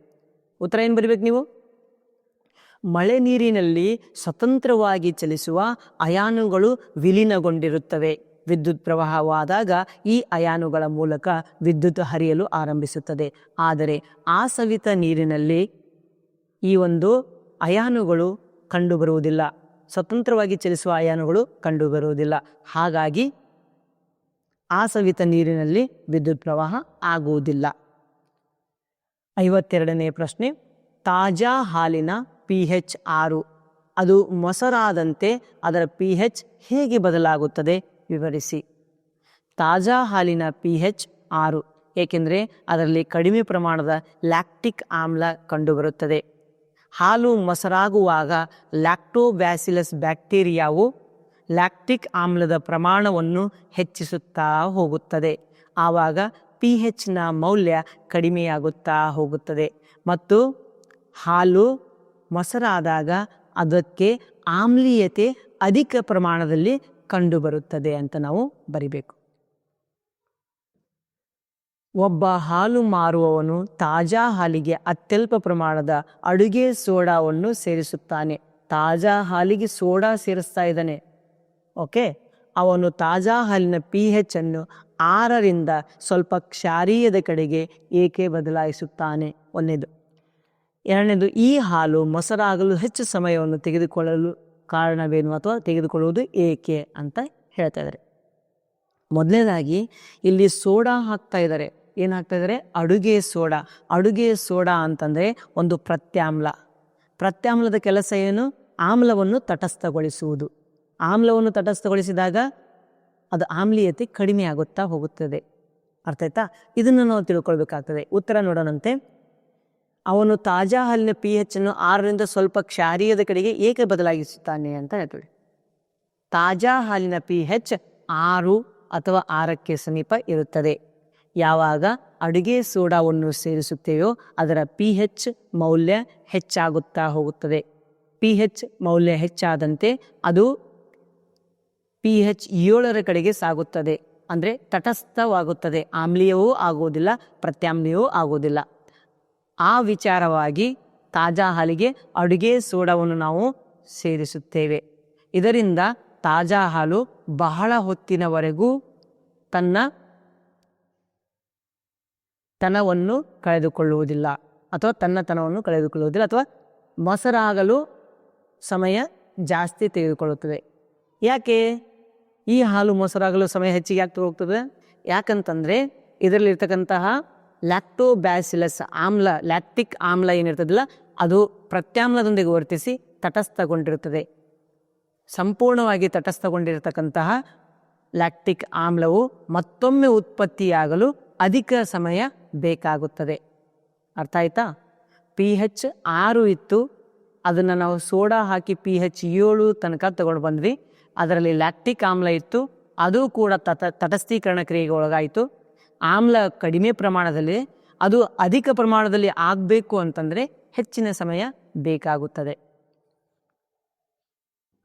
ಉತ್ತರ ಏನು ಬರೀಬೇಕು ನೀವು? ಮಳೆ ನೀರಿನಲ್ಲಿ ಸ್ವತಂತ್ರವಾಗಿ ಚಲಿಸುವ ಅಯಾನುಗಳು ವಿಲೀನಗೊಂಡಿರುತ್ತವೆ. ವಿದ್ಯುತ್ ಪ್ರವಾಹವಾದಾಗ ಈ ಅಯಾನುಗಳ ಮೂಲಕ ವಿದ್ಯುತ್ ಹರಿಯಲು ಆರಂಭಿಸುತ್ತದೆ. ಆದರೆ ಆಸವಿತ ನೀರಿನಲ್ಲಿ ಈ ಒಂದು ಅಯಾನುಗಳು ಕಂಡುಬರುವುದಿಲ್ಲ, ಸ್ವತಂತ್ರವಾಗಿ ಚಲಿಸುವ ಅಯಾನುಗಳು ಕಂಡುಬರುವುದಿಲ್ಲ. ಹಾಗಾಗಿ ಆಸವಿತ ನೀರಿನಲ್ಲಿ ವಿದ್ಯುತ್ ಪ್ರವಾಹ ಆಗುವುದಿಲ್ಲ. 52ನೇ ಪ್ರಶ್ನೆ, ತಾಜಾ ಹಾಲಿನ pH 6 ಅದು ಮೊಸರಾದಂತೆ ಅದರ pH ಹೇಗೆ ಬದಲಾಗುತ್ತದೆ ವಿವರಿಸಿ. ತಾಜಾ ಹಾಲಿನ pH 6 ಏಕೆಂದರೆ ಅದರಲ್ಲಿ ಕಡಿಮೆ ಪ್ರಮಾಣದ ಲ್ಯಾಕ್ಟಿಕ್ ಆಮ್ಲ ಕಂಡುಬರುತ್ತದೆ. ಹಾಲು ಮೊಸರಾಗುವಾಗ ಲ್ಯಾಕ್ಟೋಬ್ಯಾಸಿಲಸ್ ಬ್ಯಾಕ್ಟೀರಿಯಾವು ಲ್ಯಾಕ್ಟಿಕ್ ಆಮ್ಲದ ಪ್ರಮಾಣವನ್ನು ಹೆಚ್ಚಿಸುತ್ತಾ ಹೋಗುತ್ತದೆ. ಆವಾಗ pHನ ಮೌಲ್ಯ ಕಡಿಮೆಯಾಗುತ್ತಾ ಹೋಗುತ್ತದೆ ಮತ್ತು ಹಾಲು ಮೊಸರಾದಾಗ ಅದಕ್ಕೆ ಆಮ್ಲೀಯತೆ ಅಧಿಕ ಪ್ರಮಾಣದಲ್ಲಿ ಕಂಡುಬರುತ್ತದೆ ಅಂತ ನಾವು ಬರಿಬೇಕು. ಒಬ್ಬ ಹಾಲು ಮಾರುವವನು ತಾಜಾ ಹಾಲಿಗೆ ಅತ್ಯಲ್ಪ ಪ್ರಮಾಣದ ಅಡುಗೆ ಸೋಡಾವನ್ನು ಸೇರಿಸುತ್ತಾನೆ. ತಾಜಾ ಹಾಲಿಗೆ ಸೋಡಾ ಸೇರಿಸ್ತಾ ಇದ್ದಾನೆ. ಓಕೆ, ಅವನು ತಾಜಾ ಹಾಲಿನ pH ಅನ್ನು 6ರಿಂದ ಸ್ವಲ್ಪ ಕ್ಷಾರೀಯದ ಕಡೆಗೆ ಏಕೆ ಬದಲಾಯಿಸುತ್ತಾನೆ? ಒಂದನೇದು. ಎರಡನೇದು, ಈ ಹಾಲು ಮೊಸರಾಗಲು ಹೆಚ್ಚು ಸಮಯವನ್ನು ತೆಗೆದುಕೊಳ್ಳಲು ಕಾರಣವೇನು ಅಥವಾ ತೆಗೆದುಕೊಳ್ಳುವುದು ಏಕೆ ಅಂತ ಹೇಳ್ತಾ ಇದ್ದಾರೆ. ಮೊದಲನೇದಾಗಿ ಇಲ್ಲಿ ಸೋಡಾ ಹಾಕ್ತಾ ಇದ್ದಾರೆ. ಏನು ಹಾಕ್ತಾ ಇದ್ದಾರೆ? ಅಡುಗೆ ಸೋಡಾ. ಅಡುಗೆ ಸೋಡಾ ಅಂತಂದರೆ ಒಂದು ಪ್ರತ್ಯಾಮ್ಲ. ಪ್ರತ್ಯಾಮ್ಲದ ಕೆಲಸ ಏನು? ಆಮ್ಲವನ್ನು ತಟಸ್ಥಗೊಳಿಸುವುದು. ಆಮ್ಲವನ್ನು ತಟಸ್ಥಗೊಳಿಸಿದಾಗ ಅದು ಆಮ್ಲೀಯತೆ ಕಡಿಮೆ ಆಗುತ್ತಾ ಹೋಗುತ್ತದೆ. ಅರ್ಥ ಆಯ್ತಾ? ಇದನ್ನು ನಾವು ತಿಳ್ಕೊಳ್ಬೇಕಾಗ್ತದೆ. ಉತ್ತರ ನೋಡೋಣಂತೆ. ಅವನು ತಾಜಾ ಹಾಲಿನ pH ಅನ್ನು 6ರಿಂದ ಸ್ವಲ್ಪ ಕ್ಷಾರೀಯದ ಕಡೆಗೆ ಏಕೆ ಬದಲಾಯಿಸುತ್ತಾನೆ ಅಂತ ಹೇಳ್ತೀವಿ. ತಾಜಾ ಹಾಲಿನ pH 6 ಅಥವಾ 6ಕ್ಕೆ ಸಮೀಪ ಇರುತ್ತದೆ. ಯಾವಾಗ ಅಡುಗೆ ಸೋಡಾವನ್ನು ಸೇರಿಸುತ್ತೇವೋ ಅದರ pH ಮೌಲ್ಯ ಹೆಚ್ಚಾಗುತ್ತಾ ಹೋಗುತ್ತದೆ. pH ಮೌಲ್ಯ ಹೆಚ್ಚಾದಂತೆ ಅದು pH 7ರ ಕಡೆಗೆ ಸಾಗುತ್ತದೆ, ಅಂದರೆ ತಟಸ್ಥವಾಗುತ್ತದೆ. ಆಮ್ಲೀಯವೂ ಆಗುವುದಿಲ್ಲ, ಪ್ರತ್ಯಾಮ್ಲೀಯವೂ ಆಗುವುದಿಲ್ಲ. ಆ ವಿಚಾರವಾಗಿ ತಾಜಾ ಹಾಲಿಗೆ ಅಡುಗೆ ಸೋಡಾವನ್ನು ನಾವು ಸೇರಿಸುತ್ತೇವೆ. ಇದರಿಂದ ತಾಜಾ ಹಾಲು ಬಹಳ ಹೊತ್ತಿನವರೆಗೂ ತನವನ್ನು ಕಳೆದುಕೊಳ್ಳುವುದಿಲ್ಲ ಅಥವಾ ತನ್ನತನವನ್ನು ಕಳೆದುಕೊಳ್ಳುವುದಿಲ್ಲ ಅಥವಾ ಮೊಸರಾಗಲು ಸಮಯ ಜಾಸ್ತಿ ತೆಗೆದುಕೊಳ್ಳುತ್ತದೆ. ಯಾಕೆ ಈ ಹಾಲು ಮೊಸರಾಗಲು ಸಮಯ ಹೆಚ್ಚಿಗೆ ಆಗ್ತಾ ಹೋಗ್ತದೆ? ಯಾಕಂತಂದರೆ ಇದರಲ್ಲಿರ್ತಕ್ಕಂತಹ ಲ್ಯಾಕ್ಟೋಬ್ಯಾಸಿಲಸ್ ಆಮ್ಲ, ಲ್ಯಾಕ್ಟಿಕ್ ಆಮ್ಲ ಏನಿರ್ತದಿಲ್ಲ ಅದು ಪ್ರತ್ಯಾಮ್ಲದೊಂದಿಗೆ ವರ್ತಿಸಿ ತಟಸ್ಥಗೊಂಡಿರುತ್ತದೆ. ಸಂಪೂರ್ಣವಾಗಿ ತಟಸ್ಥಗೊಂಡಿರತಕ್ಕಂತಹ ಲ್ಯಾಕ್ಟಿಕ್ ಆಮ್ಲವು ಮತ್ತೊಮ್ಮೆ ಉತ್ಪತ್ತಿಯಾಗಲು ಅಧಿಕ ಸಮಯ ಬೇಕಾಗುತ್ತದೆ. ಅರ್ಥ ಆಯ್ತಾ? pH 6 ಇತ್ತು, ಅದನ್ನು ನಾವು ಸೋಡಾ ಹಾಕಿ pH 7 ತನಕ ತಗೊಂಡು ಬಂದ್ವಿ. ಅದರಲ್ಲಿ ಲ್ಯಾಕ್ಟಿಕ್ ಆಮ್ಲ ಇತ್ತು, ಅದು ಕೂಡ ತಟಸ್ಥೀಕರಣ ಕ್ರಿಯೆಗೆ ಒಳಗಾಯಿತು. ಆಮ್ಲ ಕಡಿಮೆ ಪ್ರಮಾಣದಲ್ಲಿ, ಅದು ಅಧಿಕ ಪ್ರಮಾಣದಲ್ಲಿ ಆಗಬೇಕು ಅಂತಂದರೆ ಹೆಚ್ಚಿನ ಸಮಯ ಬೇಕಾಗುತ್ತದೆ.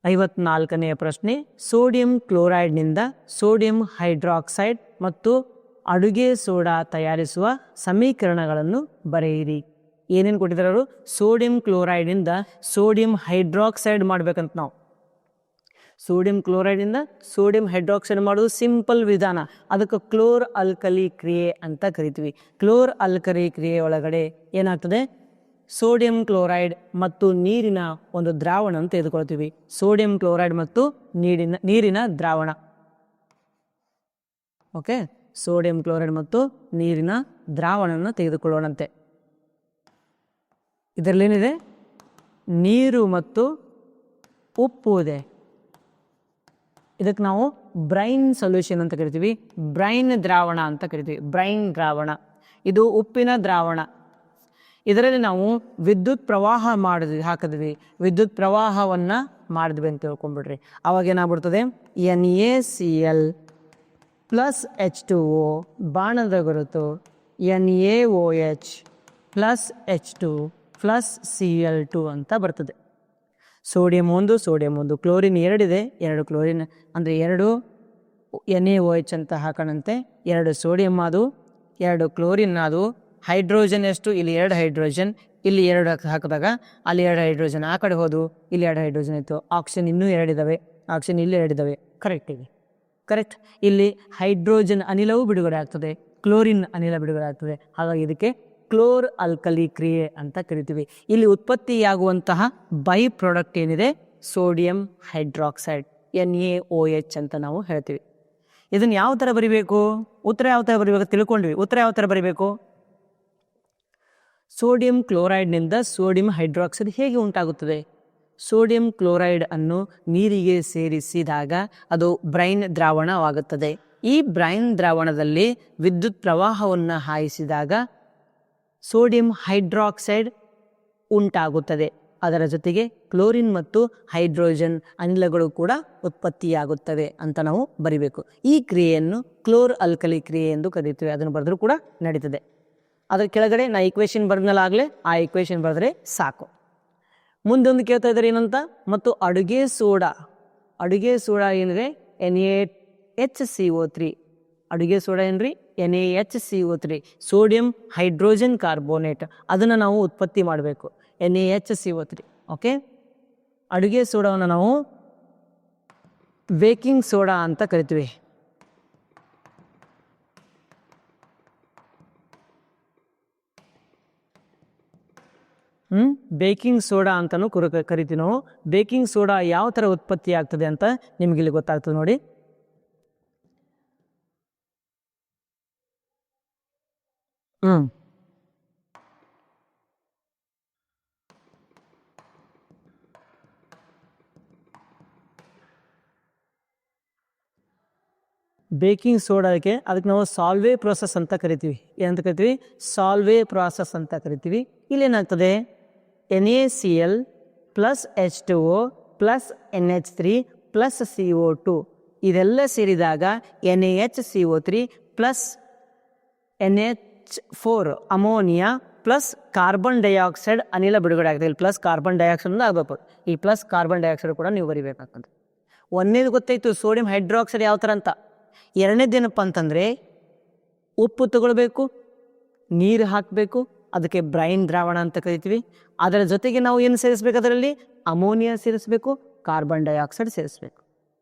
54ನೆಯ ಪ್ರಶ್ನೆ, ಸೋಡಿಯಂ ಕ್ಲೋರೈಡ್ನಿಂದ ಸೋಡಿಯಂ ಹೈಡ್ರಾಕ್ಸೈಡ್ ಮತ್ತು ಅಡುಗೆ ಸೋಡಾ ತಯಾರಿಸುವ ಸಮೀಕರಣಗಳನ್ನು ಬರೆಯಿರಿ. ಏನೇನು ಕೊಟ್ಟಿದ್ದಾರೆ ಅವರು? ಸೋಡಿಯಂ ಕ್ಲೋರೈಡಿಂದ ಸೋಡಿಯಂ ಹೈಡ್ರಾಕ್ಸೈಡ್ ಮಾಡ್ಬೇಕಂತ ನಾವು. ಸೋಡಿಯಂ ಕ್ಲೋರೈಡಿಂದ ಸೋಡಿಯಂ ಹೈಡ್ರಾಕ್ಸೈಡ್ ಮಾಡೋದು ಸಿಂಪಲ್ ವಿಧಾನ. ಅದಕ್ಕೆ ಕ್ಲೋರ್ ಅಲ್ಕಲಿ ಕ್ರಿಯೆ ಅಂತ ಕರಿತೀವಿ. ಕ್ಲೋರ್ ಅಲ್ಕಲಿ ಕ್ರಿಯೆ ಒಳಗಡೆ ಏನಾಗ್ತದೆ? ಸೋಡಿಯಂ ಕ್ಲೋರೈಡ್ ಮತ್ತು ನೀರಿನ ಒಂದು ದ್ರಾವಣ ಅಂತ ತೆಗೆದುಕೊಳ್ತೀವಿ. ಸೋಡಿಯಂ ಕ್ಲೋರೈಡ್ ಮತ್ತು ನೀರಿನ ದ್ರಾವಣ. ಓಕೆ, ಸೋಡಿಯಂ ಕ್ಲೋರೈಡ್ ಮತ್ತು ನೀರಿನ ದ್ರಾವಣವನ್ನು ತೆಗೆದುಕೊಳ್ಳೋಣಂತೆ. ಇದರಲ್ಲೇನಿದೆ? ನೀರು ಮತ್ತು ಉಪ್ಪು ಇದೆ. ಇದಕ್ಕೆ ನಾವು ಬ್ರೈನ್ ಸೊಲ್ಯೂಷನ್ ಅಂತ ಕರಿತೀವಿ. ಬ್ರೈನ್ ದ್ರಾವಣ ಅಂತ ಕರಿತೀವಿ. ಬ್ರೈನ್ ದ್ರಾವಣ ಇದು ಉಪ್ಪಿನ ದ್ರಾವಣ. ಇದರಲ್ಲಿ ನಾವು ವಿದ್ಯುತ್ ಪ್ರವಾಹ ಹಾಕಿದ್ವಿ. ವಿದ್ಯುತ್ ಪ್ರವಾಹವನ್ನು ಮಾಡಿದ್ವಿ ಅಂತ ತಿಳ್ಕೊಂಡ್ಬಿಡ್ರಿ. ಅವಾಗ ಏನಾಗ್ಬಿಡ್ತದೆ? NaCl ಪ್ಲಸ್ H2O ಬಾಣದ ಗುರುತು NaOH plus H2 plus Cl2 ಅಂತ ಬರ್ತದೆ. ಸೋಡಿಯಂ 1 ಸೋಡಿಯಂ 1, ಕ್ಲೋರಿನ್ 2 ಇದೆ, 2 ಕ್ಲೋರಿನ್ ಅಂದರೆ 2 NaOH ಅಂತ ಹಾಕೋಣಂತೆ. 2 ಸೋಡಿಯಂ ಅದು, 2 ಕ್ಲೋರಿನ್ ಅದು. ಹೈಡ್ರೋಜನ್ ಎಷ್ಟು? ಇಲ್ಲಿ 2 ಹೈಡ್ರೋಜನ್, ಇಲ್ಲಿ 2 ಹಾಕಿದಾಗ ಅಲ್ಲಿ 2 ಹೈಡ್ರೋಜನ್ ಆ ಕಡೆ ಹೋದು, ಇಲ್ಲಿ 2 ಹೈಡ್ರೋಜನ್ ಇತ್ತು. ಆಕ್ಸಿಜನ್ ಇನ್ನೂ 2 ಇದ್ದಾವೆ, ಆಕ್ಸಿಜನ್ ಇಲ್ಲಿ 2 ಇದ್ದಾವೆ. ಕರೆಕ್ಟ್ ಇದೆ, ಕರೆಕ್ಟ್. ಇಲ್ಲಿ ಹೈಡ್ರೋಜನ್ ಅನಿಲವೂ ಬಿಡುಗಡೆ ಆಗ್ತದೆ, ಕ್ಲೋರಿನ್ ಅನಿಲ ಬಿಡುಗಡೆ ಆಗ್ತದೆ. ಹಾಗಾಗಿ ಇದಕ್ಕೆ ಕ್ಲೋರ್ ಅಲ್ಕಲಿ ಕ್ರಿಯೆ ಅಂತ ಕರಿತೀವಿ. ಇಲ್ಲಿ ಉತ್ಪತ್ತಿಯಾಗುವಂತಹ ಬೈ ಪ್ರಾಡಕ್ಟ್ ಏನಿದೆ? ಸೋಡಿಯಂ ಹೈಡ್ರಾಕ್ಸೈಡ್ NaOH ಅಂತ ನಾವು ಹೇಳ್ತೀವಿ. ಇದನ್ನು ಯಾವ ಥರ ಬರಿಬೇಕು? ಉತ್ತರ ಯಾವ ಥರ ಬರಿಬೇಕು ತಿಳ್ಕೊಂಡ್ವಿ. ಉತ್ತರ ಯಾವ ಥರ ಬರಿಬೇಕು? ಸೋಡಿಯಂ ಕ್ಲೋರೈಡ್ನಿಂದ ಸೋಡಿಯಂ ಹೈಡ್ರಾಕ್ಸೈಡ್ ಹೇಗೆ ಉಂಟಾಗುತ್ತದೆ? ಸೋಡಿಯಂ ಕ್ಲೋರೈಡ್ ಅನ್ನು ನೀರಿಗೆ ಸೇರಿಸಿದಾಗ ಅದು ಬ್ರೈನ್ ದ್ರಾವಣವಾಗುತ್ತದೆ. ಈ ಬ್ರೈನ್ ದ್ರಾವಣದಲ್ಲಿ ವಿದ್ಯುತ್ ಪ್ರವಾಹವನ್ನು ಹಾಯಿಸಿದಾಗ ಸೋಡಿಯಂ ಹೈಡ್ರಾಕ್ಸೈಡ್ ಉಂಟಾಗುತ್ತದೆ. ಅದರ ಜೊತೆಗೆ ಕ್ಲೋರಿನ್ ಮತ್ತು ಹೈಡ್ರೋಜನ್ ಅನಿಲಗಳು ಕೂಡ ಉತ್ಪತ್ತಿಯಾಗುತ್ತವೆ ಅಂತ ನಾವು ಬರಿಬೇಕು. ಈ ಕ್ರಿಯೆಯನ್ನು ಕ್ಲೋರ್ ಅಲ್ಕಲಿ ಕ್ರಿಯೆ ಎಂದು ಕರೀತೀವಿ. ಅದನ್ನು ಬರೆದ್ರೂ ಕೂಡ ನಡೀತದೆ. ಅದರ ಕೆಳಗಡೆ ನಾ ಈಕ್ವೇಷನ್ ಬರೆದಲಾಗಲೇ ಆ ಈಕ್ವೇಷನ್ ಬರೆದ್ರೆ ಸಾಕು. ಮುಂದೊಂದು ಕೇಳ್ತಾ ಇದ್ದಾರೆ ಏನಂತ? ಮತ್ತು ಅಡುಗೆ ಸೋಡಾ ಏನಿದೆ? NaHCO3. ಅಡುಗೆ ಸೋಡಾ ಏನ್ರಿ? NaHCO3, sodium hydrogen carbonate. ಅದನ್ನು ನಾವು ಉತ್ಪತ್ತಿ ಮಾಡಬೇಕು, NaHCO3. ಓಕೆ, ಅಡುಗೆ ಸೋಡಾವನ್ನು ನಾವು ಬೇಕಿಂಗ್ ಸೋಡಾ ಅಂತ ಕರಿತೀವಿ. ಬೇಕಿಂಗ್ ಸೋಡಾ ಅಂತಲೂ ಕರಿತೀವಿ ನಾವು. ಬೇಕಿಂಗ್ ಸೋಡಾ ಯಾವ ಥರ ಉತ್ಪತ್ತಿ ಆಗ್ತದೆ ಅಂತ ನಿಮಗಿಲ್ಲಿ ಗೊತ್ತಾಗ್ತದೆ ನೋಡಿ. ಬೇಕಿಂಗ್ ಸೋಡಾಕ್ಕೆ ಅದಕ್ಕೆ ನಾವು ಸಾಲ್ವೆ ಪ್ರೋಸೆಸ್ ಅಂತ ಕರಿತೀವಿ. ಏನಂತ ಕರಿತೀವಿ? ಸಾಲ್ವೆ ಪ್ರಾಸೆಸ್ ಅಂತ ಕರಿತೀವಿ. ಇಲ್ಲೇನಾಗ್ತದೆ? NaCl plus H2O plus NH3 plus CO2 ಇದೆಲ್ಲ ಸೇರಿದಾಗ NaHCO3 plus NH4 ammonia plus carbon dioxide ಅನಿಲ ಬಿಡುಗಡೆ ಆಗ್ತದೆ. ಇಲ್ಲಿ ಪ್ಲಸ್ ಕಾರ್ಬನ್ ಡೈಆಕ್ಸೈಡ್ ಆಗಬೇಕು. ಈ ಪ್ಲಸ್ ಕಾರ್ಬನ್ ಡೈಆಕ್ಸೈಡ್ ಕೂಡ ನೀವು ಬರಿಬೇಕಾಗ್ತದೆ. ಒಂದನೇದು ಗೊತ್ತಾಯಿತು ಸೋಡಿಯಂ ಹೈಡ್ರಾಕ್ಸೈಡ್ ಯಾವ ಥರ ಅಂತ. ಎರಡನೇದೇನಪ್ಪ ಅಂತಂದರೆ ಉಪ್ಪು ತಗೊಳ್ಬೇಕು, ನೀರು ಹಾಕಬೇಕು, ಅದಕ್ಕೆ ಬ್ರೈನ್ ದ್ರಾವಣ ಅಂತ ಕರಿತೀವಿ. ಅದರ ಜೊತೆಗೆ ನಾವು ಏನು ಸೇರಿಸ್ಬೇಕು? ಅದರಲ್ಲಿ ಅಮೋನಿಯಾ ಸೇರಿಸಬೇಕು, ಕಾರ್ಬನ್ ಡೈಆಕ್ಸೈಡ್ ಸೇರಿಸಬೇಕು.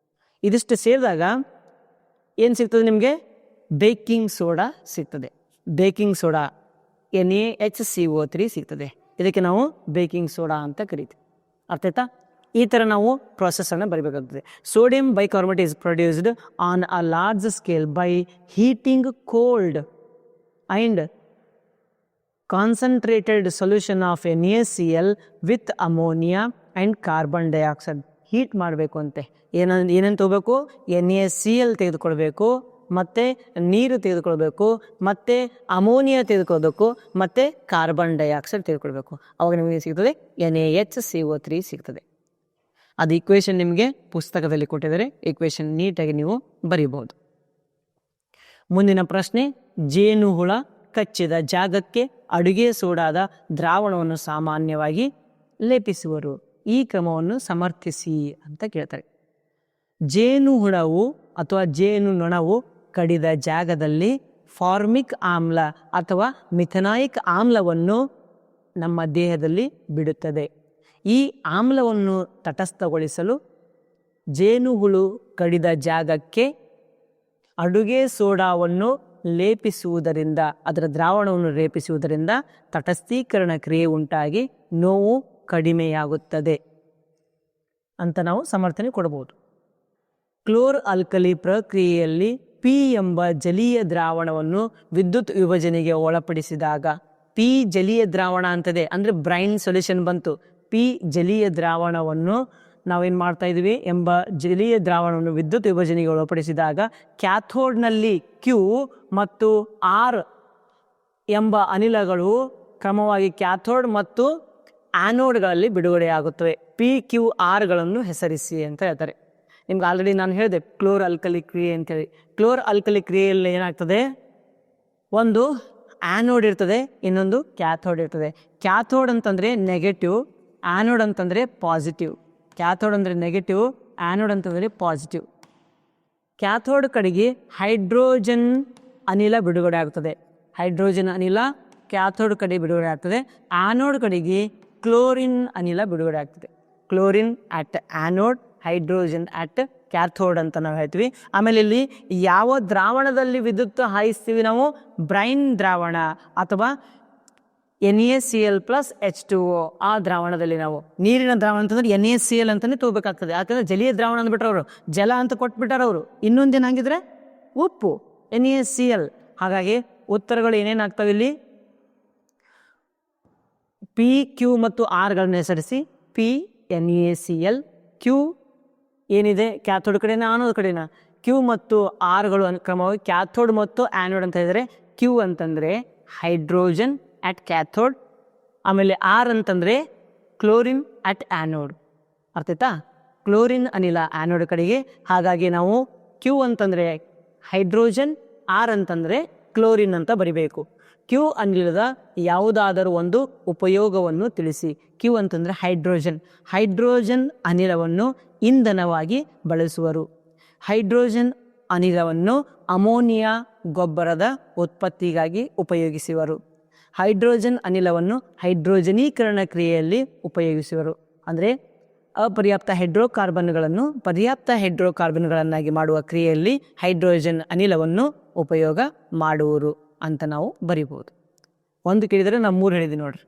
ಇದಿಷ್ಟು ಸೇರಿದಾಗ ಏನು ಸಿಗ್ತದೆ ನಿಮಗೆ? ಬೇಕಿಂಗ್ ಸೋಡಾ ಸಿಗ್ತದೆ. ಬೇಕಿಂಗ್ ಸೋಡಾ NaHCO3 ಸಿಗ್ತದೆ. ಇದಕ್ಕೆ ನಾವು ಬೇಕಿಂಗ್ ಸೋಡಾ ಅಂತ ಕರಿತೀವಿ. ಅರ್ಥ ಆಯ್ತಾ? ಈ ಥರ ನಾವು ಪ್ರಾಸೆಸನ್ನು ಬರೀಬೇಕಾಗ್ತದೆ. Sodium bicarbonate is produced on a large scale by heating cold and concentrated solution of NaCl with ammonia and carbon dioxide. Heat ಮಾಡಬೇಕು ಅಂತೆ. ಏನೇನು ತಗೋಬೇಕು? NaCl ತೆಗೆದುಕೊಳ್ಬೇಕು, ಮತ್ತು ನೀರು ತೆಗೆದುಕೊಳ್ಬೇಕು, ಮತ್ತು ಅಮೋನಿಯಾ ತೆಗೆದುಕೊಳ್ಬೇಕು, ಮತ್ತು ಕಾರ್ಬನ್ ಡೈಆಕ್ಸೈಡ್ ತೆಗೆದುಕೊಳ್ಬೇಕು. ಅವಾಗ ನಿಮಗೆ ಸಿಗ್ತದೆ NaHCO3 ಸಿಗ್ತದೆ. ಅದು ಈಕ್ವೇಷನ್ ನಿಮಗೆ ಪುಸ್ತಕದಲ್ಲಿ ಕೊಟ್ಟಿದ್ದಾರೆ. ಈಕ್ವೇಷನ್ ನೀಟಾಗಿ ನೀವು ಬರೀಬಹುದು. ಮುಂದಿನ ಪ್ರಶ್ನೆ, ಜೇನುಹುಳ ಕಚ್ಚಿದ ಜಾಗಕ್ಕೆ ಅಡುಗೆ ಸೋಡಾದ ದ್ರಾವಣವನ್ನು ಸಾಮಾನ್ಯವಾಗಿ ಲೇಪಿಸುವರು. ಈ ಕ್ರಮವನ್ನು ಸಮರ್ಥಿಸಿ ಅಂತ ಕೇಳ್ತಾರೆ. ಜೇನುಹುಳವು ಅಥವಾ ಜೇನುನೊಣವು ಕಡಿದ ಜಾಗದಲ್ಲಿ ಫಾರ್ಮಿಕ್ ಆಮ್ಲ ಅಥವಾ ಮಿಥನಾಯಿಕ್ ಆಮ್ಲವನ್ನು ನಮ್ಮ ದೇಹದಲ್ಲಿ ಬಿಡುತ್ತದೆ. ಈ ಆಮ್ಲವನ್ನು ತಟಸ್ಥಗೊಳಿಸಲು ಜೇನುಹುಳು ಕಡಿದ ಜಾಗಕ್ಕೆ ಅಡುಗೆ ಸೋಡಾವನ್ನು ಲೇಪಿಸುವುದರಿಂದ, ಅದರ ದ್ರಾವಣವನ್ನು ಲೇಪಿಸುವುದರಿಂದ ತಟಸ್ಥೀಕರಣ ಕ್ರಿಯೆ ಉಂಟಾಗಿ ನೋವು ಕಡಿಮೆಯಾಗುತ್ತದೆ ಅಂತ ನಾವು ಸಮರ್ಥನೆ ಕೊಡಬಹುದು. ಕ್ಲೋರ್ ಆಲ್ಕಲಿ ಪ್ರಕ್ರಿಯೆಯಲ್ಲಿ ಪಿ ಎಂಬ ಜಲೀಯ ದ್ರಾವಣವನ್ನು ವಿದ್ಯುತ್ ವಿಭಜನೆಗೆ ಒಳಪಡಿಸಿದಾಗ, ಪಿ ಜಲೀಯ ದ್ರಾವಣ ಅಂತದೆ ಅಂದರೆ ಬ್ರೈನ್ ಸೊಲ್ಯೂಷನ್ ಬಂತು. ಪಿ ಜಲೀಯ ದ್ರಾವಣವನ್ನು ನಾವೇನು ಮಾಡ್ತಾ ಇದ್ದೀವಿ ಎಂಬ ಜಲೀಯ ದ್ರಾವಣವನ್ನು ವಿದ್ಯುತ್ ವಿಭಜನೆಗೆ ಒಳಪಡಿಸಿದಾಗ ಕ್ಯಾಥೋಡ್ನಲ್ಲಿ ಕ್ಯೂ ಮತ್ತು ಆರ್ ಎಂಬ ಅನಿಲಗಳು ಕ್ರಮವಾಗಿ ಕ್ಯಾಥೋಡ್ ಮತ್ತು ಆ್ಯನೋಡ್ಗಳಲ್ಲಿ ಬಿಡುಗಡೆಯಾಗುತ್ತವೆ. ಪಿ ಕ್ಯೂ ಆರ್ಗಳನ್ನು ಹೆಸರಿಸಿ ಅಂತ ಹೇಳ್ತಾರೆ. ನಿಮ್ಗೆ ಆಲ್ರೆಡಿ ನಾನು ಹೇಳಿದೆ ಕ್ಲೋರ್ ಆಲ್ಕಲಿ ಕ್ರಿಯೆ ಅಂತೇಳಿ. ಕ್ಲೋರ್ ಆಲ್ಕಲಿ ಕ್ರಿಯೆಯಲ್ಲಿ ಏನಾಗ್ತದೆ, ಒಂದು ಆ್ಯನೋಡ್ ಇರ್ತದೆ, ಇನ್ನೊಂದು ಕ್ಯಾಥೋಡ್ ಇರ್ತದೆ. ಕ್ಯಾಥೋಡ್ ಅಂತಂದರೆ ನೆಗೆಟಿವ್, ಆ್ಯನೋಡ್ ಅಂತಂದರೆ ಪಾಸಿಟಿವ್. ಕ್ಯಾಥೋಡ್ ಅಂದರೆ ನೆಗೆಟಿವ್, ಆ್ಯನೋಡ್ ಅಂತಂದರೆ ಪಾಸಿಟಿವ್. ಕ್ಯಾಥೋಡ್ ಕಡೆಗೆ ಹೈಡ್ರೋಜನ್ ಅನಿಲ ಬಿಡುಗಡೆ ಆಗ್ತದೆ. ಹೈಡ್ರೋಜನ್ ಅನಿಲ ಕ್ಯಾಥೋಡ್ ಕಡೆ ಬಿಡುಗಡೆ ಆಗ್ತದೆ. ಆ್ಯನೋಡ್ ಕಡೆಗೆ ಕ್ಲೋರಿನ್ ಅನಿಲ ಬಿಡುಗಡೆ ಆಗ್ತದೆ. Chlorine at anode, hydrogen at cathode ಅಂತ ನಾವು ಹೇಳ್ತೀವಿ. ಆಮೇಲೆ ಇಲ್ಲಿ ಯಾವ ದ್ರಾವಣದಲ್ಲಿ ವಿದ್ಯುತ್ ಹಾಯಿಸ್ತೀವಿ ನಾವು, ಬ್ರೈನ್ ದ್ರಾವಣ ಅಥವಾ NaCl+H2O ಆ ದ್ರಾವಣದಲ್ಲಿ ನಾವು. ನೀರಿನ ದ್ರಾವಣ ಅಂತಂದ್ರೆ NaCl ಅಂತಲೇ ತಗೋಬೇಕಾಗ್ತದೆ. ಯಾಕಂದರೆ ಜಲೀಯ ದ್ರಾವಣ ಅಂದ್ಬಿಟ್ರೆ ಅವರು, ಜಲ ಅಂತ ಕೊಟ್ಬಿಟ್ಟಾರ ಅವರು. ಇನ್ನೊಂದೇನು ಹಾಗಿದ್ರೆ ಉಪ್ಪು, NaCl. ಹಾಗಾಗಿ ಉತ್ತರಗಳು ಏನೇನಾಗ್ತವೆ ಇಲ್ಲಿ, ಪಿ ಕ್ಯೂ ಮತ್ತು ಆರ್ಗಳನ್ನು ಹೆಸರಿಸಿ. ಪಿ NaCl, ಕ್ಯೂ ಏನಿದೆ ಕ್ಯಾಥೋಡ್ ಕಡೆನ ಆನೋಡ್ ಕಡೆನ, ಕ್ಯೂ ಮತ್ತು ಆರ್ಗಳು ಕ್ರಮವಾಗಿ ಕ್ಯಾಥೋಡ್ ಮತ್ತು ಆ್ಯನೋಡ್ ಅಂತ ಹೇಳಿದರೆ, ಕ್ಯೂ ಅಂತಂದರೆ ಹೈಡ್ರೋಜನ್ ಅಟ್ ಕ್ಯಾಥೋಡ್, ಆಮೇಲೆ ಆರ್ ಅಂತಂದರೆ ಕ್ಲೋರಿನ್ ಅಟ್ ಆ್ಯನೋಡ್. ಅರ್ಥಾಯ್ತಾ? ಕ್ಲೋರಿನ್ ಅನಿಲ ಆ್ಯನೋಡ್ ಕಡೆಗೆ. ಹಾಗಾಗಿ ನಾವು ಕ್ಯೂ ಅಂತಂದರೆ ಹೈಡ್ರೋಜನ್, ಆರ್ ಅಂತಂದರೆ ಕ್ಲೋರಿನ್ ಅಂತ ಬರಿಬೇಕು. ಕ್ಯೂ ಅನಿಲದ ಯಾವುದಾದರೂ ಒಂದು ಉಪಯೋಗವನ್ನು ತಿಳಿಸಿ. ಕ್ಯೂ ಅಂತಂದರೆ ಹೈಡ್ರೋಜನ್. ಹೈಡ್ರೋಜನ್ ಅನಿಲವನ್ನು ಇಂಧನವಾಗಿ ಬಳಸುವರು. ಹೈಡ್ರೋಜನ್ ಅನಿಲವನ್ನು ಅಮೋನಿಯಾ ಗೊಬ್ಬರದ ಉತ್ಪತ್ತಿಗಾಗಿ ಉಪಯೋಗಿಸುವರು. ಹೈಡ್ರೋಜನ್ ಅನಿಲವನ್ನು ಹೈಡ್ರೋಜನೀಕರಣ ಕ್ರಿಯೆಯಲ್ಲಿ ಉಪಯೋಗಿಸುವರು. ಅಂದರೆ ಅಪರ್ಯಾಪ್ತ ಹೈಡ್ರೋಕಾರ್ಬನ್ಗಳನ್ನು ಪರ್ಯಾಪ್ತ ಹೈಡ್ರೋಕಾರ್ಬನ್ಗಳನ್ನಾಗಿ ಮಾಡುವ ಕ್ರಿಯೆಯಲ್ಲಿ ಹೈಡ್ರೋಜನ್ ಅನಿಲವನ್ನು ಉಪಯೋಗ ಮಾಡುವರು ಅಂತ ನಾವು ಬರಿಬೋದು. ಒಂದು ಕೇಳಿದರೆ ನಾವು 3 ಹೇಳಿದ್ವಿ ನೋಡ್ರಿ.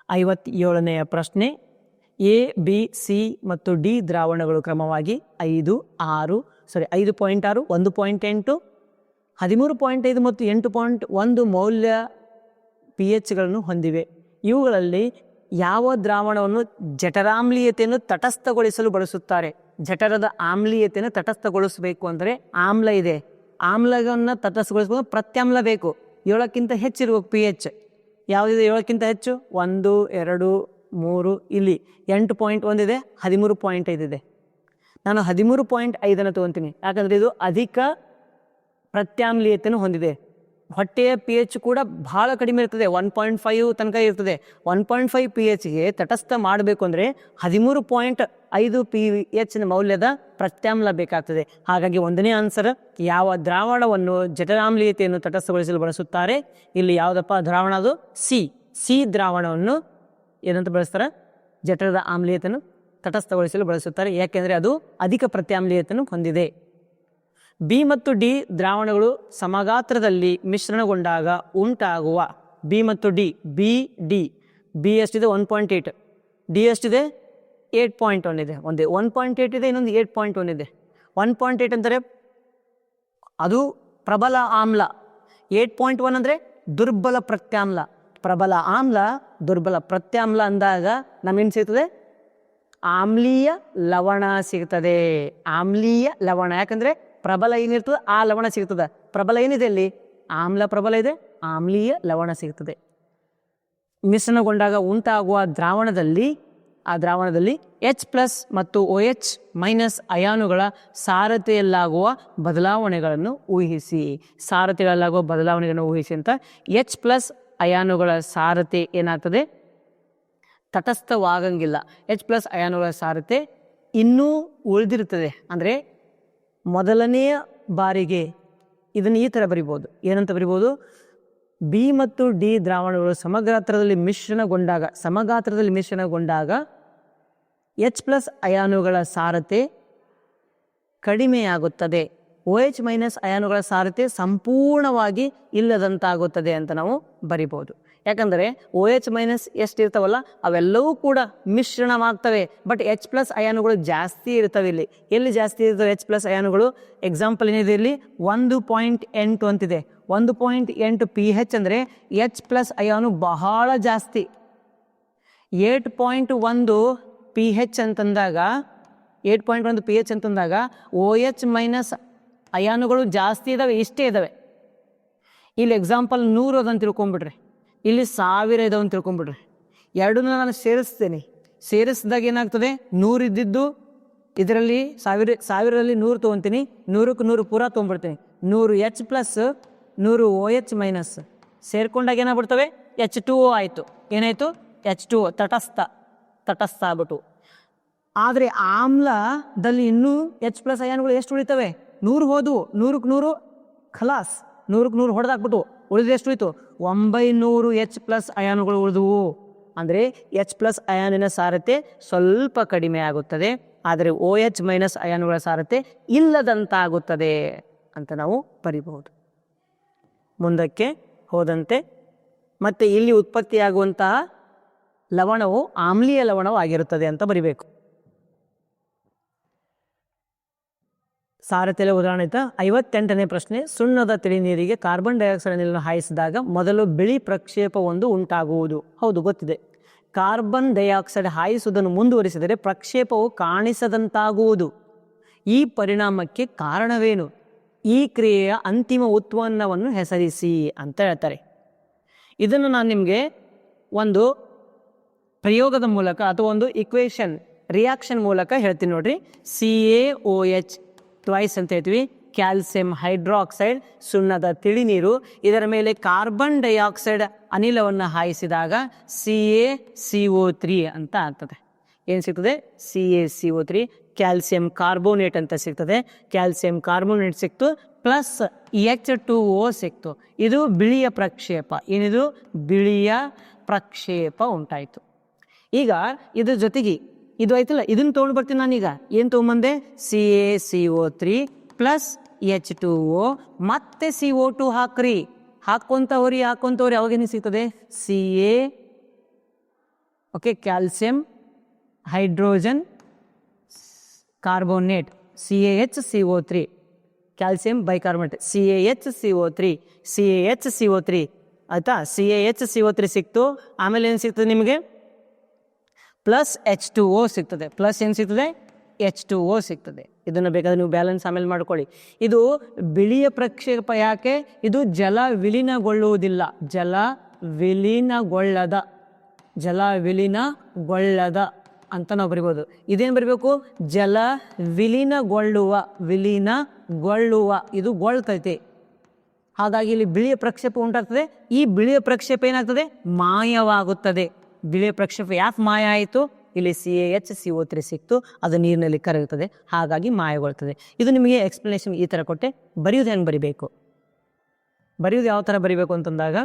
57ನೆಯ ಪ್ರಶ್ನೆ, ಎ, ಬಿ, ಸಿ ಮತ್ತು ಡಿ ದ್ರಾವಣಗಳು ಕ್ರಮವಾಗಿ 5, 1.6, 1.8, 13.5 ಮತ್ತು 8.1 ಮೌಲ್ಯ pHಗಳನ್ನು ಹೊಂದಿವೆ. ಇವುಗಳಲ್ಲಿ ಯಾವ ದ್ರಾವಣವನ್ನು ಜಠರಾಮ್ಲೀಯತೆಯನ್ನು ತಟಸ್ಥಗೊಳಿಸಲು ಬಳಸುತ್ತಾರೆ? ಜಠರದ ಆಮ್ಲೀಯತೆಯನ್ನು ತಟಸ್ಥಗೊಳಿಸಬೇಕು ಅಂದರೆ ಆಮ್ಲ ಇದೆ, ಆಮ್ಲವನ್ನು ತಟಸ್ಥಗೊಳಿಸಬೇಕು, ಪ್ರತ್ಯಾಮ್ಲ ಬೇಕು. 7ಕ್ಕಿಂತ ಹೆಚ್ಚಿರ್ಬೇಕು pH. ಯಾವುದಿದೆ 7ಕ್ಕಿಂತ ಹೆಚ್ಚು? 1, 2, 3. ಇಲ್ಲಿ 8.1 ಇದೆ, 13.5 ಇದೆ. ನಾನು 13.5 ತೊಗೊತೀನಿ, ಯಾಕಂದರೆ ಇದು ಅಧಿಕ ಪ್ರತ್ಯಾಮ್ಲೀಯತೆಯನ್ನು ಹೊಂದಿದೆ. ಹೊಟ್ಟೆಯ pH ಕೂಡ ಬಹಳ ಕಡಿಮೆ ಇರ್ತದೆ, 1.5 ತನಕ ಇರ್ತದೆ. 1.5 pHಗೆ ತಟಸ್ಥ ಮಾಡಬೇಕು ಅಂದರೆ 13.5 pH ಮೌಲ್ಯದ ಪ್ರತ್ಯಾಮ್ಲ ಬೇಕಾಗ್ತದೆ. ಹಾಗಾಗಿ 1ನೇ ಆನ್ಸರ್, ಯಾವ ದ್ರಾವಣವನ್ನು ಜಠರಾಮ್ಲೀಯತೆಯನ್ನು ತಟಸ್ಥಗೊಳಿಸಲು ಬಳಸುತ್ತಾರೆ? ಇಲ್ಲಿ ಯಾವುದಪ್ಪ ದ್ರಾವಣ? ಅದು ಸಿ ದ್ರಾವಣವನ್ನು ಏನಂತ ಬಳಸ್ತಾರೆ? ಜಠರದ ಆಮ್ಲೀಯತೆಯನ್ನು ತಟಸ್ಥಗೊಳಿಸಲು ಬಳಸುತ್ತಾರೆ. ಯಾಕೆಂದರೆ ಅದು ಅಧಿಕ ಪ್ರತ್ಯಾಮ್ಲೀಯತೆಯನ್ನು ಹೊಂದಿದೆ. ಬಿ ಮತ್ತು ಡಿ ದ್ರಾವಣಗಳು ಸಮಗಾತ್ರದಲ್ಲಿ ಮಿಶ್ರಣಗೊಂಡಾಗ ಉಂಟಾಗುವ ಬಿ ಮತ್ತು ಡಿ, ಬಿ ಎಷ್ಟಿದೆ? 1.8. ಡಿ ಎಷ್ಟಿದೆ? 8.1 ಇದೆ. 1.8 ಇದೆ, ಇನ್ನೊಂದು 8.1 ಇದೆ. 1.8 ಅಂದರೆ ಅದು ಪ್ರಬಲ ಆಮ್ಲ, 8.1 ಅಂದರೆ ದುರ್ಬಲ ಪ್ರತ್ಯಾಮ್ಲ. ಪ್ರಬಲ ಆಮ್ಲ, ದುರ್ಬಲ ಪ್ರತ್ಯಾಮ್ಲ ಅಂದಾಗ ನಮಗೇನು ಸಿಗ್ತದೆ? ಆಮ್ಲೀಯ ಲವಣ ಸಿಗ್ತದೆ. ಆಮ್ಲೀಯ ಲವಣ, ಯಾಕಂದರೆ ಪ್ರಬಲ ಏನಿರ್ತದೆ ಆ ಲವಣ ಸಿಗ್ತದೆ. ಪ್ರಬಲ ಏನಿದೆ ಅಲ್ಲಿ? ಆಮ್ಲ ಪ್ರಬಲ ಇದೆ, ಆಮ್ಲೀಯ ಲವಣ ಸಿಗ್ತದೆ. ಮಿಶ್ರಣಗೊಂಡಾಗ ಉಂಟಾಗುವ ದ್ರಾವಣದಲ್ಲಿ H+ ಮತ್ತು OH- ಅಯಾನುಗಳ ಸಾರತೆಯಲ್ಲಾಗುವ ಬದಲಾವಣೆಗಳನ್ನು ಊಹಿಸಿ. ಸಾರತೆಗಳಲ್ಲಾಗುವ ಬದಲಾವಣೆಗಳನ್ನು ಊಹಿಸಿ ಅಂತ. H+ ಅಯಾನುಗಳ ಸಾರತೆ ಏನಾಗ್ತದೆ? ತಟಸ್ಥವಾಗಂಗಿಲ್ಲ. H+ ಅಯಾನುಗಳ ಸಾರತೆ ಇನ್ನೂ ಉಳಿದಿರ್ತದೆ. ಅಂದರೆ ಮೊದಲನೆಯ ಬಾರಿಗೆ ಇದನ್ನು ಈ ಥರ ಬರಿಬೋದು. ಏನಂತ ಬರಿಬೋದು? ಬಿ ಮತ್ತು ಡಿ ದ್ರಾವಣಗಳು ಸಮಗಾತ್ರದಲ್ಲಿ ಮಿಶ್ರಣಗೊಂಡಾಗ H+ ಅಯಾನುಗಳ ಸಾರತೆ ಕಡಿಮೆಯಾಗುತ್ತದೆ. OH- ಅಯಾನುಗಳ ಸಾರತೆ ಸಂಪೂರ್ಣವಾಗಿ ಇಲ್ಲದಂತಾಗುತ್ತದೆ ಅಂತ ನಾವು ಬರಿಬೋದು. ಯಾಕಂದರೆ OH- ಎಷ್ಟಿರ್ತಾವಲ್ಲ ಅವೆಲ್ಲವೂ ಕೂಡ ಮಿಶ್ರಣವಾಗ್ತವೆ. ಬಟ್ H+ ಅಯಾನುಗಳು ಜಾಸ್ತಿ ಇರ್ತವೆ. ಎಲ್ಲಿ ಜಾಸ್ತಿ ಇರ್ತವೆ H+ ಅಯಾನುಗಳು? ಎಕ್ಸಾಂಪಲ್ ಏನಿದೆ ಇಲ್ಲಿ 1.8 ಅಂತಿದೆ. 1.8 pH ಅಂದರೆ H+ ಅಯಾನು ಬಹಳ ಜಾಸ್ತಿ. 8.1 pH ಅಂತಂದಾಗ OH- ಅಯಾನುಗಳು ಜಾಸ್ತಿ ಇದ್ದಾವೆ, ಇಷ್ಟೇ ಇದ್ದಾವೆ. ಇಲ್ಲಿ ಎಕ್ಸಾಂಪಲ್ 100 ಅದಂತ ತಿಳ್ಕೊಂಬಿಡ್ರಿ, ಇಲ್ಲಿ 1000 ಇದಾವೆ ಅಂತ ತಿಳ್ಕೊಂಬಿಡ್ರಿ. ಎರಡನ್ನೂ ನಾನು ಸೇರಿಸ್ತೇನೆ. ಸೇರಿಸಿದಾಗ ಏನಾಗ್ತದೆ, 100 ಇದ್ದಿದ್ದು ಇದರಲ್ಲಿ 1000ರಲ್ಲಿ 100 ತೊಗೊತೀನಿ, 100ಕ್ಕೆ 100 ಪೂರ ತೊಗೊಂಡ್ಬಿಡ್ತೀನಿ. 100 H+ 100 OH- ಸೇರ್ಕೊಂಡಾಗ ಏನಾಗ್ಬಿಡ್ತವೆ H2O ಆಯಿತು. ಏನಾಯಿತು? H2O ತಟಸ್ಥ ಆಗ್ಬಿಟ್ಟು. ಆದರೆ ಆಮ್ಲದಲ್ಲಿ ಇನ್ನೂ H+ ಅಯಾನುಗಳು ಎಷ್ಟು ಉಳಿತವೆ? 100 ಹೋದವು, 100ಕ್ಕೆ 100 ಖಲಾಸ್, 100ಕ್ಕೆ 100 ಹೊಡೆದಾಕ್ಬಿಟ್ಟು ಉಳಿದು ಎಷ್ಟು ಉಳಿತು? 900 H+ ಅಯಾನುಗಳು ಉಳಿದವು. ಅಂದರೆ H+ ಅಯಾನಿನ ಸಾರತೆ ಸ್ವಲ್ಪ ಕಡಿಮೆ ಆಗುತ್ತದೆ, ಆದರೆ OH- ಅಯಾನುಗಳ ಸಾರತೆ ಇಲ್ಲದಂತಾಗುತ್ತದೆ ಅಂತ ನಾವು ಬರಿಬಹುದು. ಮುಂದಕ್ಕೆ ಹೋದಂತೆ ಮತ್ತೆ ಇಲ್ಲಿ ಉತ್ಪತ್ತಿಯಾಗುವಂತಹ ಲವಣವು ಆಮ್ಲೀಯ ಲವಣವಾಗಿರುತ್ತದೆ ಅಂತ ಬರಿಬೇಕು. ಸಾರತೆಯ ಉದಾಹರಣೆ 58ನೇ ಪ್ರಶ್ನೆ. ಸುಣ್ಣದ ತಿಳಿ ನೀರಿಗೆ ಕಾರ್ಬನ್ ಡೈಆಕ್ಸೈಡ್ ಅನಿಲವನ್ನು ಹಾಯಿಸಿದಾಗ ಮೊದಲು ಬಿಳಿ ಪ್ರಕ್ಷೇಪವೊಂದು ಉಂಟಾಗುವುದು. ಹೌದು, ಗೊತ್ತಿದೆ. ಕಾರ್ಬನ್ ಡೈಆಕ್ಸೈಡ್ ಹಾಯಿಸುವುದನ್ನು ಮುಂದುವರಿಸಿದರೆ ಪ್ರಕ್ಷೇಪವು ಕಾಣಿಸದಂತಾಗುವುದು. ಈ ಪರಿಣಾಮಕ್ಕೆ ಕಾರಣವೇನು? ಈ ಕ್ರಿಯೆಯ ಅಂತಿಮ ಉತ್ಪನ್ನವನ್ನು ಹೆಸರಿಸಿ ಅಂತ ಹೇಳ್ತಾರೆ. ಇದನ್ನು ನಾನು ನಿಮಗೆ ಒಂದು ಪ್ರಯೋಗದ ಮೂಲಕ ಅಥವಾ ಒಂದು ರಿಯಾಕ್ಷನ್ ಮೂಲಕ ಹೇಳ್ತೀನಿ ನೋಡ್ರಿ. CaOH ಟ್ವೈಸ್ ಅಂತ ಹೇಳ್ತೀವಿ, ಕ್ಯಾಲ್ಸಿಯಂ ಹೈಡ್ರಾಕ್ಸೈಡ್, ಸುಣ್ಣದ ತಿಳಿ ನೀರು, ಇದರ ಮೇಲೆ ಕಾರ್ಬನ್ ಡೈಆಕ್ಸೈಡ್ ಅನಿಲವನ್ನು ಹಾಯಿಸಿದಾಗ CaCO3 ಅಂತ ಆಗ್ತದೆ. ಏನು ಸಿಗ್ತದೆ? CaCO3, ಕ್ಯಾಲ್ಸಿಯಂ ಕಾರ್ಬೋನೇಟ್ ಅಂತ ಸಿಗ್ತದೆ. ಕ್ಯಾಲ್ಸಿಯಂ ಕಾರ್ಬೋನೇಟ್ ಸಿಕ್ತು ಪ್ಲಸ್ H2O ಸಿಕ್ತು. ಇದು ಬಿಳಿಯ ಪ್ರಕ್ಷೇಪ. ಏನಿದು? ಬಿಳಿಯ ಪ್ರಕ್ಷೇಪ ಉಂಟಾಯಿತು. ಈಗ ಇದ್ರ ಜೊತೆಗೆ ಇದು ಆಯ್ತಲ್ಲ, ಇದನ್ನು ತೊಗೊಂಡು ಬರ್ತೀನಿ ನಾನೀಗ. ಏನು ತೊಗೊಂಬಂದೆ? CaCO3 ಪ್ಲಸ್ H2O ಮತ್ತೆ CO2 ಹಾಕ್ರಿ. ಹಾಕ್ಕೊಂತ ಹೋರಿ ಅವಾಗೇನು ಸಿಗ್ತದೆ? Calcium hydrogen carbonate CaHCO3, calcium bicarbonate CaHCO3 ಆಯ್ತಾ? CaHCO3 ಸಿಕ್ತು. ಆಮೇಲೆ ಏನು ಸಿಗ್ತದೆ ನಿಮಗೆ? ಪ್ಲಸ್ H2O ಸಿಗ್ತದೆ. ಪ್ಲಸ್ ಏನು ಸಿಗ್ತದೆ? H2O ಸಿಗ್ತದೆ. ಇದನ್ನು ಬೇಕಾದ್ರೆ ನೀವು ಬ್ಯಾಲೆನ್ಸ್ ಆಮೇಲೆ ಮಾಡ್ಕೊಳ್ಳಿ. ಇದು ಬಿಳಿಯ ಪ್ರಕ್ಷೇಪ. ಯಾಕೆ? ಇದು ಜಲ ವಿಲೀನಗೊಳ್ಳುವುದಿಲ್ಲ, ಜಲ ವಿಲೀನಗೊಳ್ಳದ ಅಂತ ನಾವು ಬರಿಬೋದು. ಇದೇನು ಬರಿಬೇಕು? ಜಲ ವಿಲೀನಗೊಳ್ಳುವ. ಇದು ಗೊಳ್ತೈತೆ. ಹಾಗಾಗಿ ಇಲ್ಲಿ ಬಿಳಿಯ ಪ್ರಕ್ಷೇಪ ಉಂಟಾಗ್ತದೆ. ಈ ಬಿಳಿಯ ಪ್ರಕ್ಷೇಪ ಏನಾಗ್ತದೆ? ಮಾಯವಾಗುತ್ತದೆ. ಬಿಳಿಯ ಪ್ರಕ್ಷೇಪ ಯಾಕೆ ಮಾಯ ಆಯಿತು? ಇಲ್ಲಿ CaHCO3 ಸಿಕ್ತು, ಅದು ನೀರಿನಲ್ಲಿ ಕರಗುತ್ತದೆ, ಹಾಗಾಗಿ ಮಾಯಗೊಳ್ತದೆ. ಇದು ನಿಮಗೆ ಎಕ್ಸ್ಪ್ಲನೇಷನ್ ಈ ಥರ ಕೊಟ್ಟೆ. ಬರೆಯೋದು ಹೆಂಗೆ ಬರಿಬೇಕು? ಬರೆಯೋದು ಯಾವ ಥರ ಬರಿಬೇಕು ಅಂತಂದಾಗ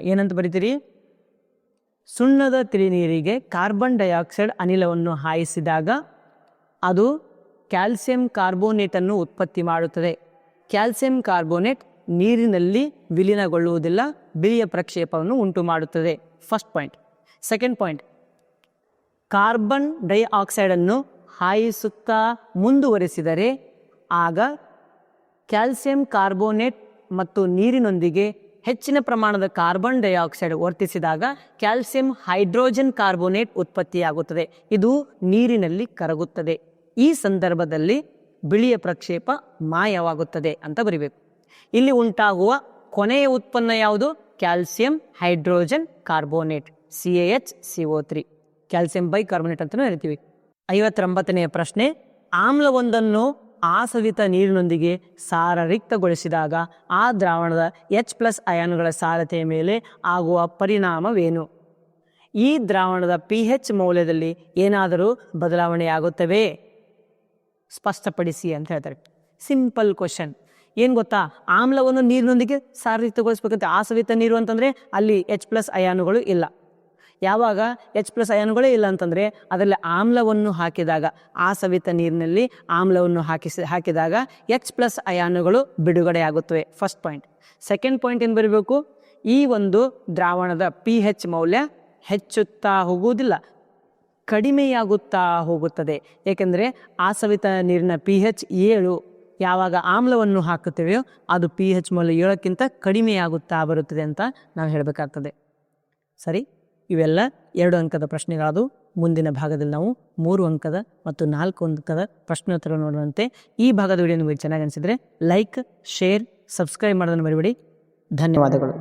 ಏನಂತ ಬರಿತೀರಿ? ಸುಣ್ಣದ ತಿಳಿ ನೀರಿಗೆ ಕಾರ್ಬನ್ ಡೈಆಕ್ಸೈಡ್ ಅನಿಲವನ್ನು ಹಾಯಿಸಿದಾಗ ಅದು ಕ್ಯಾಲ್ಸಿಯಂ ಕಾರ್ಬೋನೇಟನ್ನು ಉತ್ಪತ್ತಿ ಮಾಡುತ್ತದೆ. ಕ್ಯಾಲ್ಸಿಯಂ ಕಾರ್ಬೋನೇಟ್ ನೀರಿನಲ್ಲಿ ವಿಲೀನಗೊಳ್ಳುವುದಿಲ್ಲ, ಬಿಳಿಯ ಪ್ರಕ್ಷೇಪವನ್ನು ಉಂಟು ಮಾಡುತ್ತದೆ. First point. Second point, carbon ಡೈಆಕ್ಸೈಡನ್ನು ಹಾಯಿಸುತ್ತಾ ಮುಂದುವರಿಸಿದರೆ ಆಗ ಕ್ಯಾಲ್ಸಿಯಂ ಕಾರ್ಬೋನೇಟ್ ಮತ್ತು ನೀರಿನೊಂದಿಗೆ ಹೆಚ್ಚಿನ ಪ್ರಮಾಣದ ಕಾರ್ಬನ್ ಡೈಆಕ್ಸೈಡ್ ವರ್ತಿಸಿದಾಗ ಕ್ಯಾಲ್ಸಿಯಂ ಹೈಡ್ರೋಜನ್ ಕಾರ್ಬೋನೇಟ್ ಉತ್ಪತ್ತಿಯಾಗುತ್ತದೆ. ಇದು ನೀರಿನಲ್ಲಿ ಕರಗುತ್ತದೆ. ಈ ಸಂದರ್ಭದಲ್ಲಿ ಬಿಳಿಯ ಪ್ರಕ್ಷೇಪ ಮಾಯವಾಗುತ್ತದೆ ಅಂತ ಬರಿಬೇಕು. ಇಲ್ಲಿ ಉಂಟಾಗುವ ಕೊನೆಯ ಉತ್ಪನ್ನ ಯಾವುದು? Calcium hydrogen carbonate CaHCO3, calcium bicarbonate ಅಂತಲೂ ಹೇಳ್ತೀವಿ. 59ನೇ ಪ್ರಶ್ನೆ. ಆಮ್ಲವೊಂದನ್ನು ಆಸವಿತ ನೀರಿನೊಂದಿಗೆ ಸಾರರಿಕ್ತಗೊಳಿಸಿದಾಗ ಆ ದ್ರಾವಣದ H+ ಅಯಾನುಗಳ ಸಾರತೆಯ ಮೇಲೆ ಆಗುವ ಪರಿಣಾಮವೇನು? ಈ ದ್ರಾವಣದ pH ಮೌಲ್ಯದಲ್ಲಿ ಏನಾದರೂ ಬದಲಾವಣೆಯಾಗುತ್ತವೆ? ಸ್ಪಷ್ಟಪಡಿಸಿ ಅಂತ ಹೇಳ್ತಾರೆ. Simple question. ಏನು ಗೊತ್ತಾ, ಆಮ್ಲವನ್ನು ನೀರಿನೊಂದಿಗೆ ಸಾರಯುಕ್ತಗೊಳಿಸ್ಬೇಕಂತೆ. ಆಸವಿತ ನೀರು ಅಂತಂದರೆ ಅಲ್ಲಿ H+ ಅಯಾನುಗಳು ಇಲ್ಲ. ಯಾವಾಗ H+ ಅಯಾನುಗಳೇ ಇಲ್ಲ ಅಂತಂದರೆ ಅದರಲ್ಲಿ ಆಮ್ಲವನ್ನು ಹಾಕಿದಾಗ, ಆಸವಿತ ನೀರಿನಲ್ಲಿ ಆಮ್ಲವನ್ನು ಹಾಕಿದಾಗ H+ ಅಯಾನುಗಳು ಬಿಡುಗಡೆಯಾಗುತ್ತವೆ. First point. ಸೆಕೆಂಡ್ ಪಾಯಿಂಟ್ ಏನು ಬರೀಬೇಕು, ಈ ಒಂದು ದ್ರಾವಣದ pH ಮೌಲ್ಯ ಹೆಚ್ಚುತ್ತಾ ಹೋಗುವುದಿಲ್ಲ, ಕಡಿಮೆಯಾಗುತ್ತಾ ಹೋಗುತ್ತದೆ. ಏಕೆಂದರೆ ಆಸವಿತ ನೀರಿನ pH 7, ಯಾವಾಗ ಆಮ್ಲವನ್ನು ಹಾಕುತ್ತೇವೆಯೋ ಅದು pH ಮೌಲ್ಯ 7ಕ್ಕಿಂತ ಕಡಿಮೆಯಾಗುತ್ತಾ ಬರುತ್ತದೆ ಅಂತ ನಾವು ಹೇಳಬೇಕಾಗ್ತದೆ. ಸರಿ, ಇವೆಲ್ಲ 2 ಅಂಕದ ಪ್ರಶ್ನೆಗಳಾದವು. ಮುಂದಿನ ಭಾಗದಲ್ಲಿ ನಾವು 3 ಅಂಕದ ಮತ್ತು 4 ಅಂಕದ ಪ್ರಶ್ನೋತ್ತರ ನೋಡುವಂತೆ. ಈ ಭಾಗದ ವಿಡಿಯೋ ನಿಮಗೆ ಚೆನ್ನಾಗಿ ಅನಿಸಿದರೆ ಲೈಕ್, ಶೇರ್, ಸಬ್ಸ್ಕ್ರೈಬ್ ಮಾಡೋದನ್ನು ಮರಿಬೇಡಿ. ಧನ್ಯವಾದಗಳು.